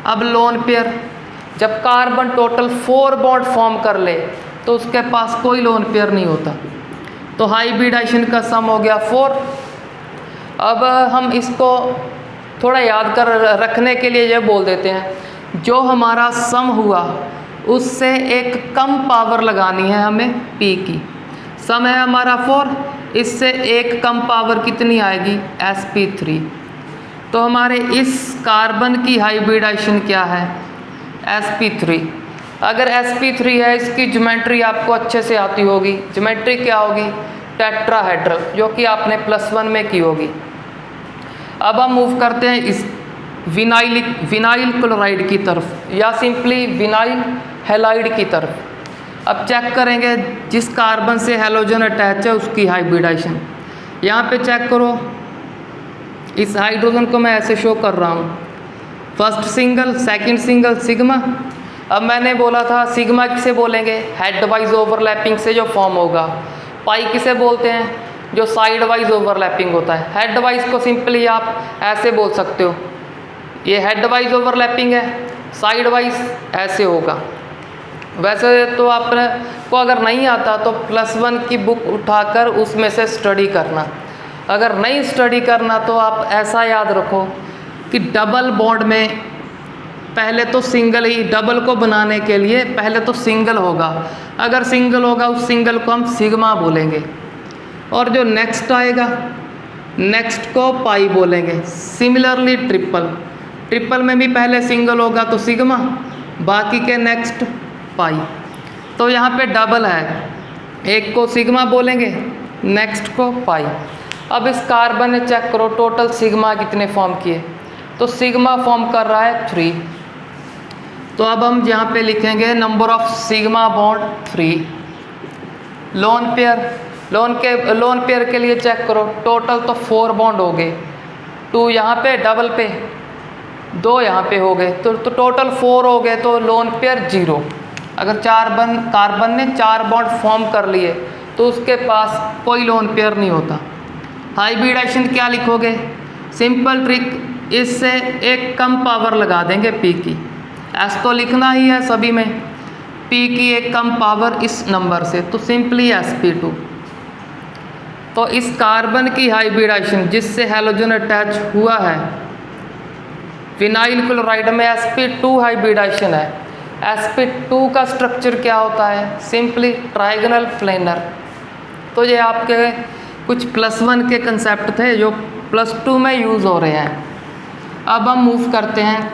अब लोन पेयर, जब कार्बन टोटल 4 बॉन्ड फॉर्म कर ले तो उसके पास कोई लोन पेयर नहीं होता, तो हाइब्रिडाइजेशन का सम हो गया 4। अब हम इसको थोड़ा याद कर रखने के लिए ये बोल देते हैं, जो हमारा सम हुआ उससे एक कम पावर लगानी है हमें P की। सम है हमारा 4, इससे एक कम पावर कितनी आएगी? sp3। तो हमारे इस कार्बन की हाइब्रिडाइजेशन क्या है? sp3। अगर sp3 है, इसकी ज्योमेट्री आपको अच्छे से आती होगी। ज्योमेट्री क्या होगी? टेट्राहेड्रल, जो कि आपने +1 में की होगी। अब हम मूव करते हैं इस विनाइल क्लोराइड की तरफ, या सिंपली विनाइल हैलाइड की तरफ। अब चेक करेंगे जिस कार्बन से हैलोजन अटैच है उसकी हाइब्रिडाइजेशन। यहाँ पे चेक करो, इस हाइड्रोजन को मैं ऐसे शो कर रहा हूँ, first single, second single, sigma. अब मैंने बोला था सिग्मा किसे बोलेंगे? हेड वाइज ओवरलैपिंग से जो फॉर्म होगा। पाई किसे बोलते हैं? जो साइड वाइज ओवरलैपिंग होता है। हेड वाइज को सिंपली आप ऐसे बोल सकते हो, ये हेड वाइज ओवरलैपिंग है, साइड वाइज ऐसे होगा। वैसे तो आपको अगर नहीं आता तो +1 की बुक उठाकर उसमें से स्टडी करना। अगर नहीं स्टडी करना तो आप ऐसा याद रखो कि डबल बॉन्ड में पहले तो सिंगल ही, डबल को बनाने के लिए पहले तो सिंगल होगा। अगर सिंगल होगा उस सिंगल को हम सिग्मा बोलेंगे, और जो नेक्स्ट आएगा नेक्स्ट को पाई बोलेंगे। सिमिलरली ट्रिपल में भी पहले सिंगल होगा तो सिग्मा, बाकी के नेक्स्ट पाई। तो यहाँ पे डबल है, एक को सिग्मा बोलेंगे, नेक्स्ट को पाई। अब इस कार्बन ने चेक करो टोटल सिग्मा कितने फॉर्म किए, तो सिग्मा फॉर्म कर रहा है 3। तो अब हम यहाँ पे लिखेंगे number of sigma bond 3। Lone pair के लिए चेक करो, टोटल तो 4 बॉन्ड हो गए, 2 यहाँ पे, डबल पे 2 यहाँ पे हो गए, तो टोटल 4 हो गए। तो लोन पेयर 0। अगर कार्बन ने 4 बॉन्ड फॉर्म कर लिए तो उसके पास कोई लोन पेयर नहीं होता। हाइब्रिडाइजेशन क्या लिखोगे? सिंपल ट्रिक, इससे एक कम पावर लगा देंगे P की। S तो लिखना ही है सभी में, P की एक कम पावर इस नंबर से, तो सिंपली sp2। तो इस कार्बन की हाइब्रिडाइजेशन जिससे हैलोजन अटैच हुआ है विनाइल क्लोराइड में sp2 हाइब्रिडाइजेशन है। sp2 का स्ट्रक्चर क्या होता है? Simply trigonal planar. तो ये आपके कुछ +1 के कंसेप्ट थे जो +2 में यूज़ हो रहे हैं। अब हम मूव करते हैं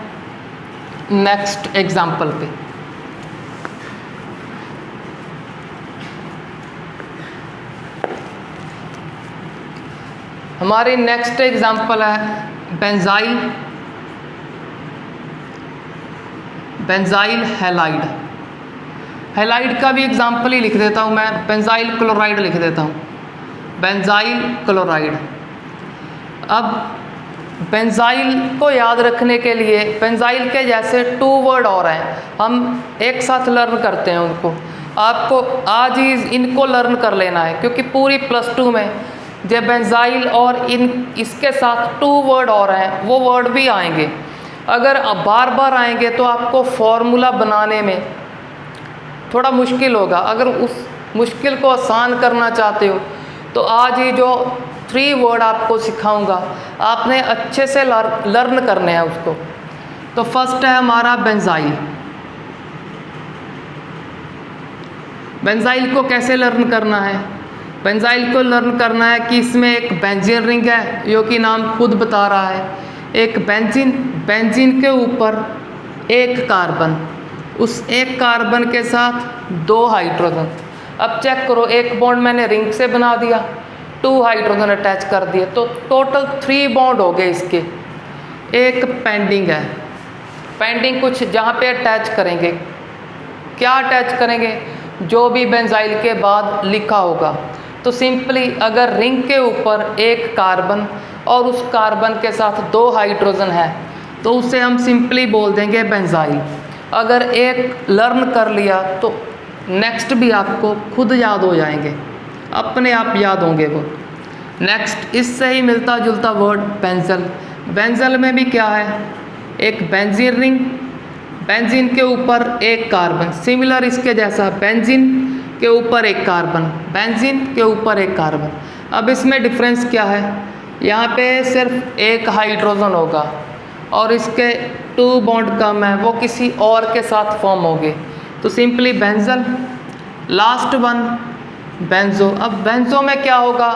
नेक्स्ट एग्जाम्पल पे। हमारी नेक्स्ट एग्जाम्पल है बेंजाइल हैलाइड। हैलाइड का भी एग्जाम्पल ही लिख देता हूँ मैं, बेंजाइल क्लोराइड लिख देता हूँ, बेंजाइल क्लोराइड। अब बेंजाइल को याद रखने के लिए बेंजाइल के जैसे 2 वर्ड और हैं, हम एक साथ लर्न करते हैं उनको। आपको आज ही इनको लर्न कर लेना है, क्योंकि पूरी +2 में जब बेंजाइल और इसके साथ 2 वर्ड और हैं, वो वर्ड भी आएंगे। अगर अब बार बार आएंगे तो आपको फॉर्मूला बनाने में थोड़ा मुश्किल होगा। अगर उस मुश्किल को आसान करना चाहते हो तो आज ही जो 3 वर्ड आपको सिखाऊंगा आपने अच्छे से लर्न करने हैं उसको। तो फर्स्ट है हमारा बेंजाइल। बेंजाइल को कैसे लर्न करना है? बेंजाइल को लर्न करना है कि इसमें एक बेंजीन रिंग है, जो कि नाम खुद बता रहा है। एक बेंजीन के ऊपर एक कार्बन, उस एक कार्बन के साथ 2 हाइड्रोजन। अब चेक करो, एक बॉन्ड मैंने रिंग से बना दिया, 2 हाइड्रोजन अटैच कर दिए, तो टोटल 3 बॉन्ड हो गए इसके। एक पेंडिंग है, पेंडिंग कुछ जहाँ पे अटैच करेंगे, क्या अटैच करेंगे? जो भी बेंजाइल के बाद लिखा होगा। तो सिंपली अगर रिंग के ऊपर एक कार्बन और उस कार्बन के साथ 2 हाइड्रोजन है तो उसे हम सिंपली बोल देंगे बेंजाइल। अगर एक लर्न कर लिया तो नेक्स्ट भी आपको खुद याद हो जाएंगे, अपने आप याद होंगे वो। नेक्स्ट इससे ही मिलता जुलता वर्ड बेंजल। बेंजल में भी क्या है, एक बेंजीन रिंग, बेंजीन के ऊपर एक कार्बन, सिमिलर इसके जैसा बेंजीन के ऊपर एक कार्बन, बेंजीन के ऊपर एक कार्बन। अब इसमें डिफरेंस क्या है, यहाँ पे सिर्फ एक हाइड्रोजन होगा और इसके 2 बॉन्ड कम है, वो किसी और के साथ फॉर्म होंगे, तो simply benzal. Last one benzo. अब बेंजो में क्या होगा,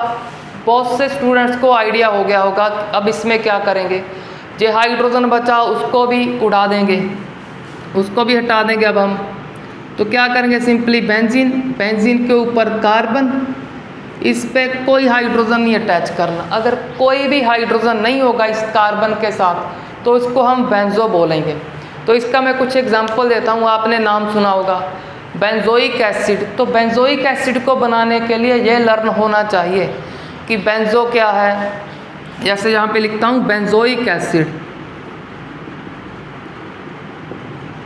बहुत से स्टूडेंट्स को आइडिया हो गया होगा अब इसमें क्या करेंगे, जो हाइड्रोजन बचा उसको भी उड़ा देंगे, उसको भी हटा देंगे। अब हम तो क्या करेंगे, सिंपली बेंजीन, बेंजीन के ऊपर कार्बन, इस पे कोई हाइड्रोजन नहीं अटैच करना। अगर कोई भी हाइड्रोजन नहीं होगा इस कार्बन के साथ तो इसको हम बेंजो बोलेंगे। तो इसका मैं कुछ एग्जांपल देता हूँ, आपने नाम सुना होगा बेंजोइक एसिड। तो बेंजोइक एसिड को बनाने के लिए ये लर्न होना चाहिए कि बेंजो क्या है। जैसे यहाँ पे लिखता हूँ बेंजोइक एसिड,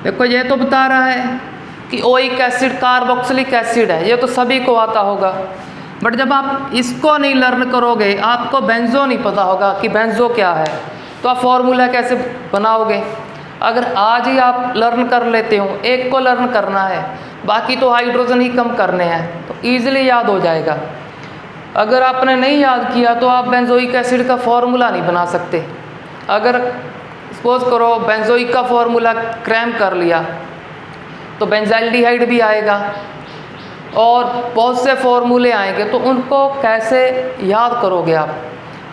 देखो ये तो बता रहा है कि ओइक एसिड कार्बोक्सिलिक एसिड है, ये तो सभी को आता होगा। बट जब आप इसको नहीं लर्न करोगे, आपको बेंजो नहीं पता होगा कि बेंजो क्या है, तो आप फॉर्मूला कैसे बनाओगे। अगर आज ही आप लर्न कर लेते हो, एक को लर्न करना है, बाकी तो हाइड्रोजन ही कम करने हैं, तो ईजिली याद हो जाएगा। अगर आपने नहीं याद किया तो आप बेंजोइक एसिड का फॉर्मूला नहीं बना सकते। अगर सपोज करो बेंजोइक का फॉर्मूला क्रैम कर लिया तो बेंजाइल्डिहाइड भी आएगा और बहुत से फॉर्मूले आएंगे, तो उनको कैसे याद करोगे आप।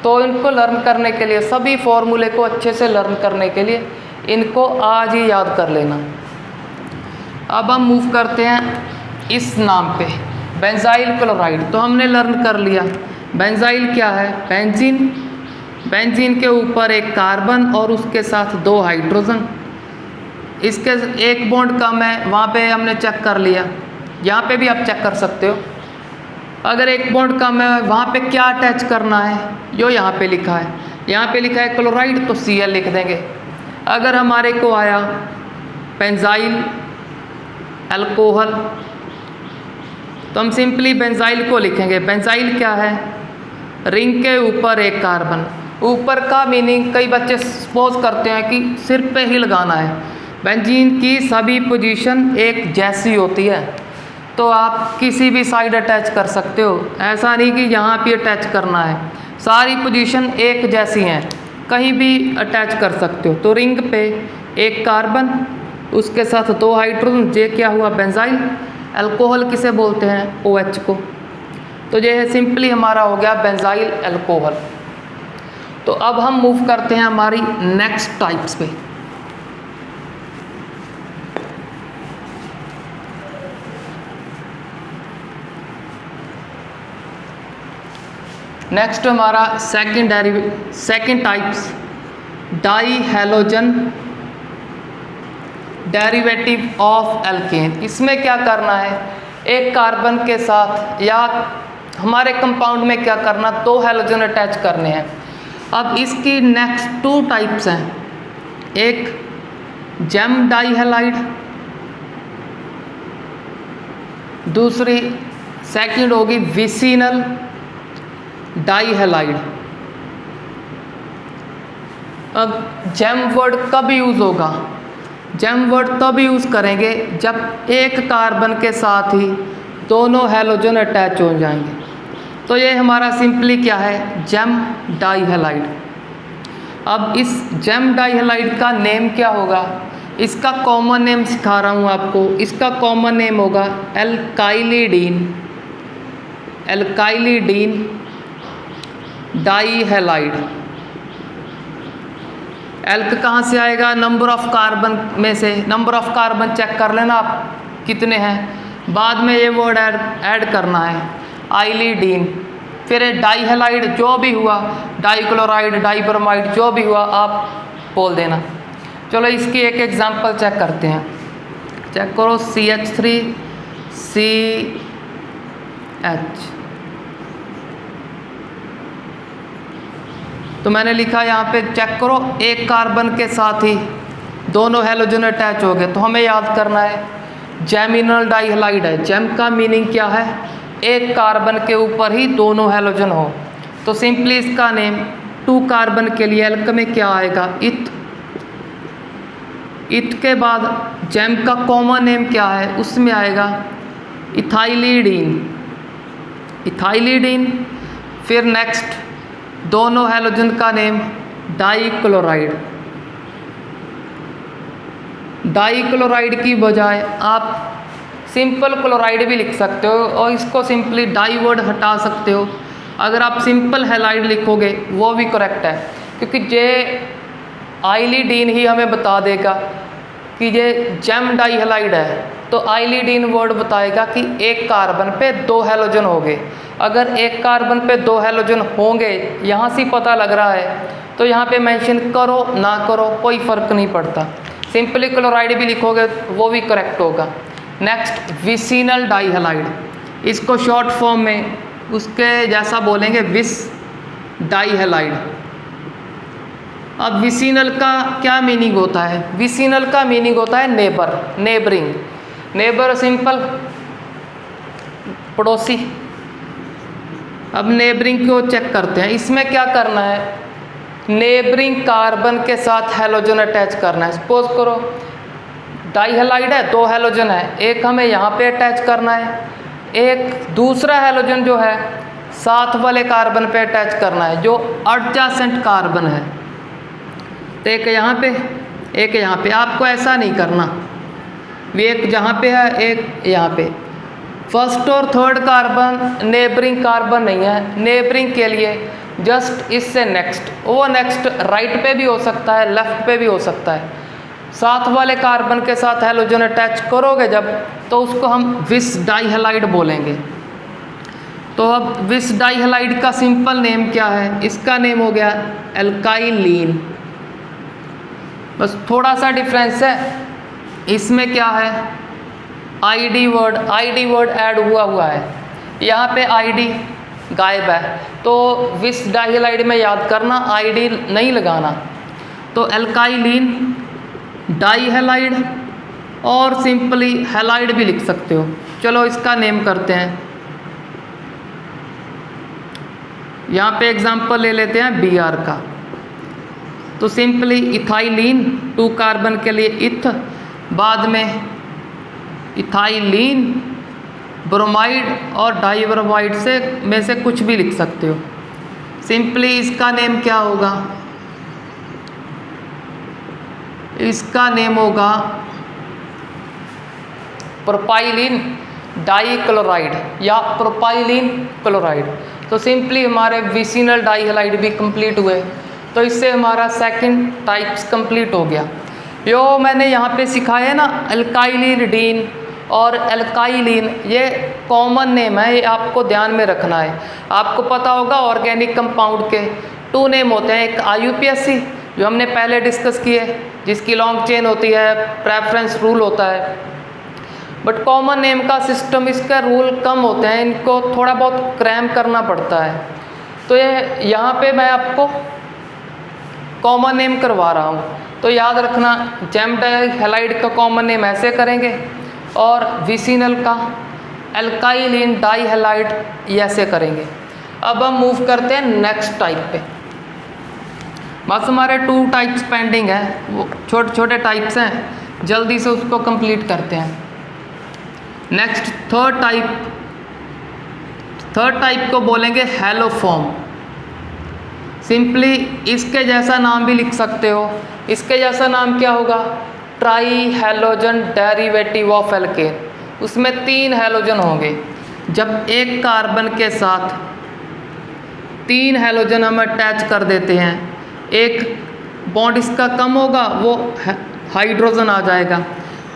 तो इनको लर्न करने के लिए, सभी फॉर्मूले को अच्छे से लर्न करने के लिए इनको आज ही याद कर लेना। अब हम मूव करते हैं इस नाम पे, बेंजाइल क्लोराइड। तो हमने लर्न कर लिया बेंजाइल क्या है, बेंजीन, बेंजीन के ऊपर एक कार्बन और उसके साथ 2 हाइड्रोजन, इसके एक बॉन्ड कम है, वहाँ पे हमने चेक कर लिया। यहाँ पे भी आप चेक कर सकते हो, अगर एक बॉन्ड कम है वहाँ पे क्या अटैच करना है, जो यहाँ पे लिखा है। यहाँ पे लिखा है क्लोराइड तो Cl लिख देंगे। अगर हमारे को आया बेंजाइल अल्कोहल तो हम सिंपली बेंजाइल को लिखेंगे। बेंजाइल क्या है, रिंग के ऊपर एक कार्बन। ऊपर का मीनिंग कई बच्चे सपोज करते हैं कि सिर पे ही लगाना है। बेंजीन की सभी पोजीशन एक जैसी होती है, तो आप किसी भी साइड अटैच कर सकते हो, ऐसा नहीं कि यहाँ पे अटैच करना है। सारी पोजीशन एक जैसी हैं, कहीं भी अटैच कर सकते हो। तो रिंग पे एक कार्बन, उसके साथ 2 हाइड्रोजन, ये क्या हुआ बेंजाइल। अल्कोहल किसे बोलते हैं, OH को। तो ये है सिंपली हमारा हो गया बेंजाइल अल्कोहल। तो अब हम मूव करते हैं हमारी नेक्स्ट टाइप्स पे। नेक्स्ट हमारा second types di halogen derivative of alkane. इसमें क्या करना है, एक कार्बन के साथ या हमारे कंपाउंड में क्या करना, 2 हैलोजन अटैच करने हैं। अब इसकी नेक्स्ट 2 टाइप्स हैं, एक जेम डाई हैलाइड, दूसरी सेकंड होगी विसिनल डाई हैलाइड। अब जेम वर्ड कब यूज़ होगा, जेम वर्ड तब यूज़ करेंगे जब एक कार्बन के साथ ही दोनों हैलोजन अटैच हो जाएंगे। तो ये हमारा सिंपली क्या है, जेम डाई हैलाइड। अब इस जेम डाई हैलाइड का नेम क्या होगा, इसका कॉमन नेम सिखा रहा हूँ आपको। इसका कॉमन नेम होगा एल्काइलिडीन, एल्काइलिडीन डाई हैलाइड। एल्क कहाँ से आएगा, नंबर ऑफ कार्बन में से, नंबर ऑफ कार्बन चेक कर लेना आप कितने हैं, बाद में ये वर्ड ऐड करना है आइलिडीन। फिर डाई हैलाइड जो भी हुआ, डाईक्लोराइड, डाईब्रोमाइड जो भी हुआ आप बोल देना। चलो इसकी एक एग्जांपल चेक करते हैं। चेक करो CH3CH, तो मैंने लिखा यहाँ पे चेक करो, एक कार्बन के साथ ही दोनों हैलोजन अटैच हो गए। तो हमें याद करना है जेमिनल डाइहलाइड है। जेम का मीनिंग क्या है? एक कार्बन के ऊपर ही दोनों हैलोजन हो। तो सिंपली इसका नेम 2 कार्बन के लिए एल्क में क्या आएगा? इथ। इथ के बाद जेम का कॉमन नेम क्या है? उसमें आएगा इथाइलिडीन। इथाइलिडीन। फिर नेक्स्ट दोनों हैलोजन का नेम डाइक्लोराइड। डाइक्लोराइड की बजाय आप सिंपल क्लोराइड भी लिख सकते हो और इसको सिंपली डाई वर्ड हटा सकते हो। अगर आप सिंपल हैलाइड लिखोगे वो भी करेक्ट है, क्योंकि जे आइलिडीन ही हमें बता देगा कि ये जेम डाइहलाइड है। तो आइलिडीन वर्ड बताएगा कि एक कार्बन पे 2 हैलोजन होंगे। अगर एक कार्बन पे 2 हैलोजन होंगे, यहाँ से पता लग रहा है, तो यहाँ पे मेंशन करो ना करो कोई फ़र्क नहीं पड़ता। सिंपली क्लोराइड भी लिखोगे वो भी करेक्ट होगा। नेक्स्ट विसिनल डाइहलाइड, इसको शॉर्ट फॉर्म में उसके जैसा बोलेंगे विस डाइहलाइड। अब विसिनल का क्या मीनिंग होता है? विसिनल का मीनिंग होता है नेबर, नेबरिंग। नेबर सिंपल पड़ोसी। अब नेबरिंग को चेक करते हैं। इसमें क्या करना है? नेबरिंग कार्बन के साथ हैलोजन अटैच करना है। सपोज करो डाइहलाइड है, 2 हैलोजन है, एक हमें यहाँ पे अटैच करना है, एक दूसरा हैलोजन जो है साथ वाले कार्बन पे अटैच करना है जो एडजेसेंट कार्बन है। तो एक यहाँ पे, एक यहाँ पे। आपको ऐसा नहीं करना, वे एक जहाँ पे है एक यहाँ पे। फर्स्ट और थर्ड कार्बन नेबरिंग कार्बन नहीं है। नेबरिंग के लिए जस्ट इससे नेक्स्ट, वो नेक्स्ट राइट पे भी हो सकता है, लेफ्ट पे भी हो सकता है। साथ वाले कार्बन के साथ हैलोजन अटैच करोगे जब, तो उसको हम विस डाइहलाइड बोलेंगे। तो अब विस डाइहलाइड का सिंपल नेम क्या है? इसका नेम हो गया एल्काइलीन। बस थोड़ा सा डिफरेंस है, इसमें क्या है? आईडी वर्ड ऐड हुआ है। यहाँ पे आईडी गायब है, तो विस डाइहलाइड में याद करना आईडी नहीं लगाना। तो एल्काइलीन डाइहलाइड, और सिंपली हैलाइड भी लिख सकते हो। चलो इसका नेम करते हैं। यहाँ पे एग्जांपल ले लेते हैं Br का। तो सिंपली इथाइलीन, 2 कार्बन के लिए इथ, बाद में इथाइलीन, ब्रोमाइड और डाइब्रोमाइड में से कुछ भी लिख सकते हो। सिंपली इसका नेम क्या होगा? इसका नेम होगा प्रोपाइलिन डाइक्लोराइड या प्रोपाइलिन क्लोराइड। तो सिंपली हमारे विसिनल डाइहलाइड भी कंप्लीट हुए। तो इससे हमारा सेकंड टाइप्स कंप्लीट हो गया। जो मैंने यहाँ पे सिखाया ना एल्काइलिडीन और एल्काइलीन, ये कॉमन नेम है, ये आपको ध्यान में रखना है। आपको पता होगा ऑर्गेनिक कंपाउंड के 2 नेम होते हैं, एक IUPAC जो हमने पहले डिस्कस किए, जिसकी लॉन्ग चेन होती है, प्रेफरेंस रूल होता है। बट कॉमन नेम का सिस्टम, इसका रूल कम होते हैं, इनको थोड़ा बहुत क्रैम करना पड़ता है। तो ये यहाँ पे मैं आपको कॉमन नेम करवा रहा हूँ। तो याद रखना जेम डाइहलाइड का कॉमन नेम ऐसे करेंगे और विसिनल का एल्काइलिन डाइहलाइड ऐसे करेंगे। अब हम मूव करते हैं नेक्स्ट टाइप पे। बस हमारे 2 टाइप्स पेंडिंग है, वो छोटे छोटे टाइप्स हैं, जल्दी से उसको कंप्लीट करते हैं। नेक्स्ट थर्ड टाइप को बोलेंगे हैलोफॉर्म। सिंपली इसके जैसा नाम भी लिख सकते हो। इसके जैसा नाम क्या होगा? Try halogen derivative of alkene. उसमें 3 हैलोजन होंगे। जब एक कार्बन के साथ 3 हैलोजन हम अटैच कर देते हैं, एक बॉन्ड इसका कम होगा, वो हाइड्रोजन आ जाएगा।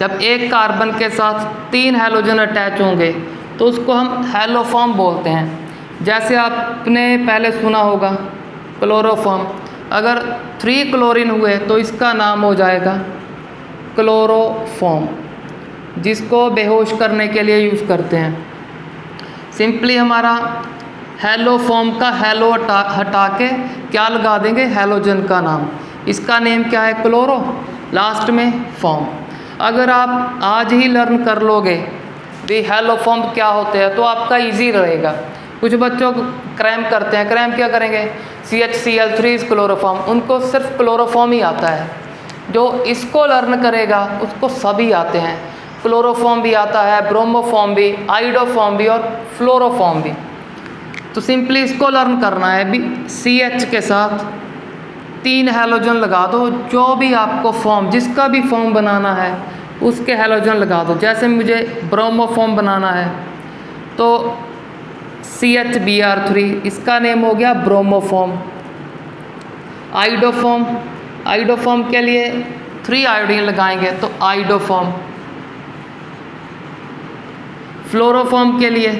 जब एक कार्बन के साथ 3 हैलोजन अटैच होंगे तो उसको हम हैलोफॉर्म बोलते हैं। जैसे आपने पहले सुना होगा क्लोरोफॉर्म। अगर 3 क्लोरीन हुए तो इसका नाम हो जाएगा क्लोरोफॉर्म, जिसको बेहोश करने के लिए यूज़ करते हैं। सिंपली हमारा हेलो फॉर्म का हेलो हटा के क्या लगा देंगे, हैलोजन का नाम। इसका नेम क्या है, क्लोरो, लास्ट में फॉर्म। अगर आप आज ही लर्न कर लोगे भी हेलो फॉर्म क्या होते हैं तो आपका इजी रहेगा। कुछ बच्चों क्रैम करते हैं, क्रैम क्या करेंगे, CHCl3 इज क्लोरोफॉर्म, उनको सिर्फ क्लोरोफॉर्म ही आता है। जो इसको लर्न करेगा उसको सभी आते हैं, क्लोरोफॉर्म भी आता है, ब्रोमोफॉर्म भी, आइडोफॉर्म भी और फ्लोरोफॉर्म भी। तो सिंपली इसको लर्न करना है भी, CH के साथ 3 हैलोजन लगा दो, जो भी आपको फॉर्म, जिसका भी फॉर्म बनाना है उसके हैलोजन लगा दो। जैसे मुझे ब्रोमोफॉर्म बनाना है तो CHBr3, इसका नेम हो गया ब्रोमोफॉर्म। आइडोफॉर्म, आइडोफॉर्म के लिए 3 आयोडीन लगाएंगे तो आइडोफॉर्म। फ्लोरोफॉर्म के लिए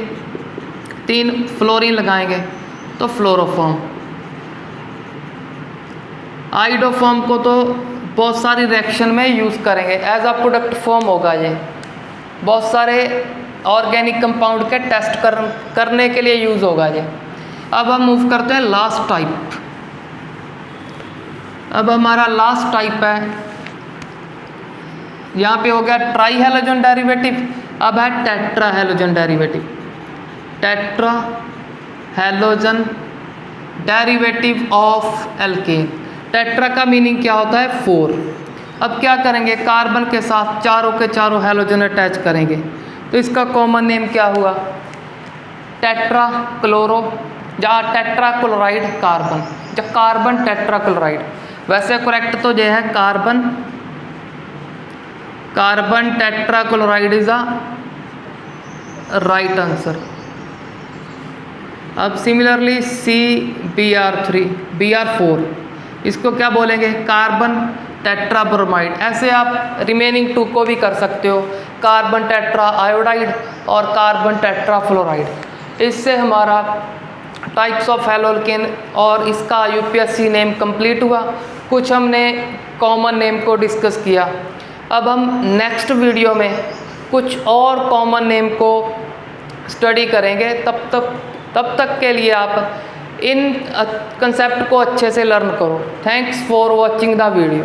3 फ्लोरीन लगाएंगे तो फ्लोरोफॉर्म। आइडोफॉर्म को तो बहुत सारी रिएक्शन में यूज़ करेंगे, एज अ प्रोडक्ट फॉर्म होगा ये, बहुत सारे ऑर्गेनिक कंपाउंड के टेस्ट करने के लिए यूज़ होगा ये। अब हम मूव करते हैं लास्ट टाइप। अब हमारा लास्ट टाइप है, यहाँ पे हो गया ट्राई हैलोजन डेरिवेटिव, अब है tetra halogen derivative. Tetra halogen derivative of alkene. Tetra का मीनिंग क्या होता है, 4। अब क्या करेंगे, कार्बन के साथ चारों के चारों हैलोजन अटैच करेंगे तो इसका कॉमन नेम क्या हुआ, टेट्रा क्लोरो या टेट्रा क्लोराइड कार्बन, या कार्बन टेट्रा क्लोराइड। वैसे करेक्ट तो ये है carbon, carbon tetra chloride is a right answer. अब सिमिलरली CBr3, Br4, इसको क्या बोलेंगे, कार्बन टेट्रा ब्रोमाइड। ऐसे आप रिमेनिंग 2 को भी कर सकते हो, कार्बन टेट्रा आयोडाइड और कार्बन टेट्रा फ्लोराइड। इससे हमारा टाइप्स ऑफ हैलोल्केन और इसका UPSC नेम कंप्लीट हुआ। कुछ हमने कॉमन नेम को डिस्कस किया। अब हम नेक्स्ट वीडियो में कुछ और कॉमन नेम को स्टडी करेंगे। तब तक के लिए आप इन कंसेप्ट को अच्छे से लर्न करो। Thanks for watching the video.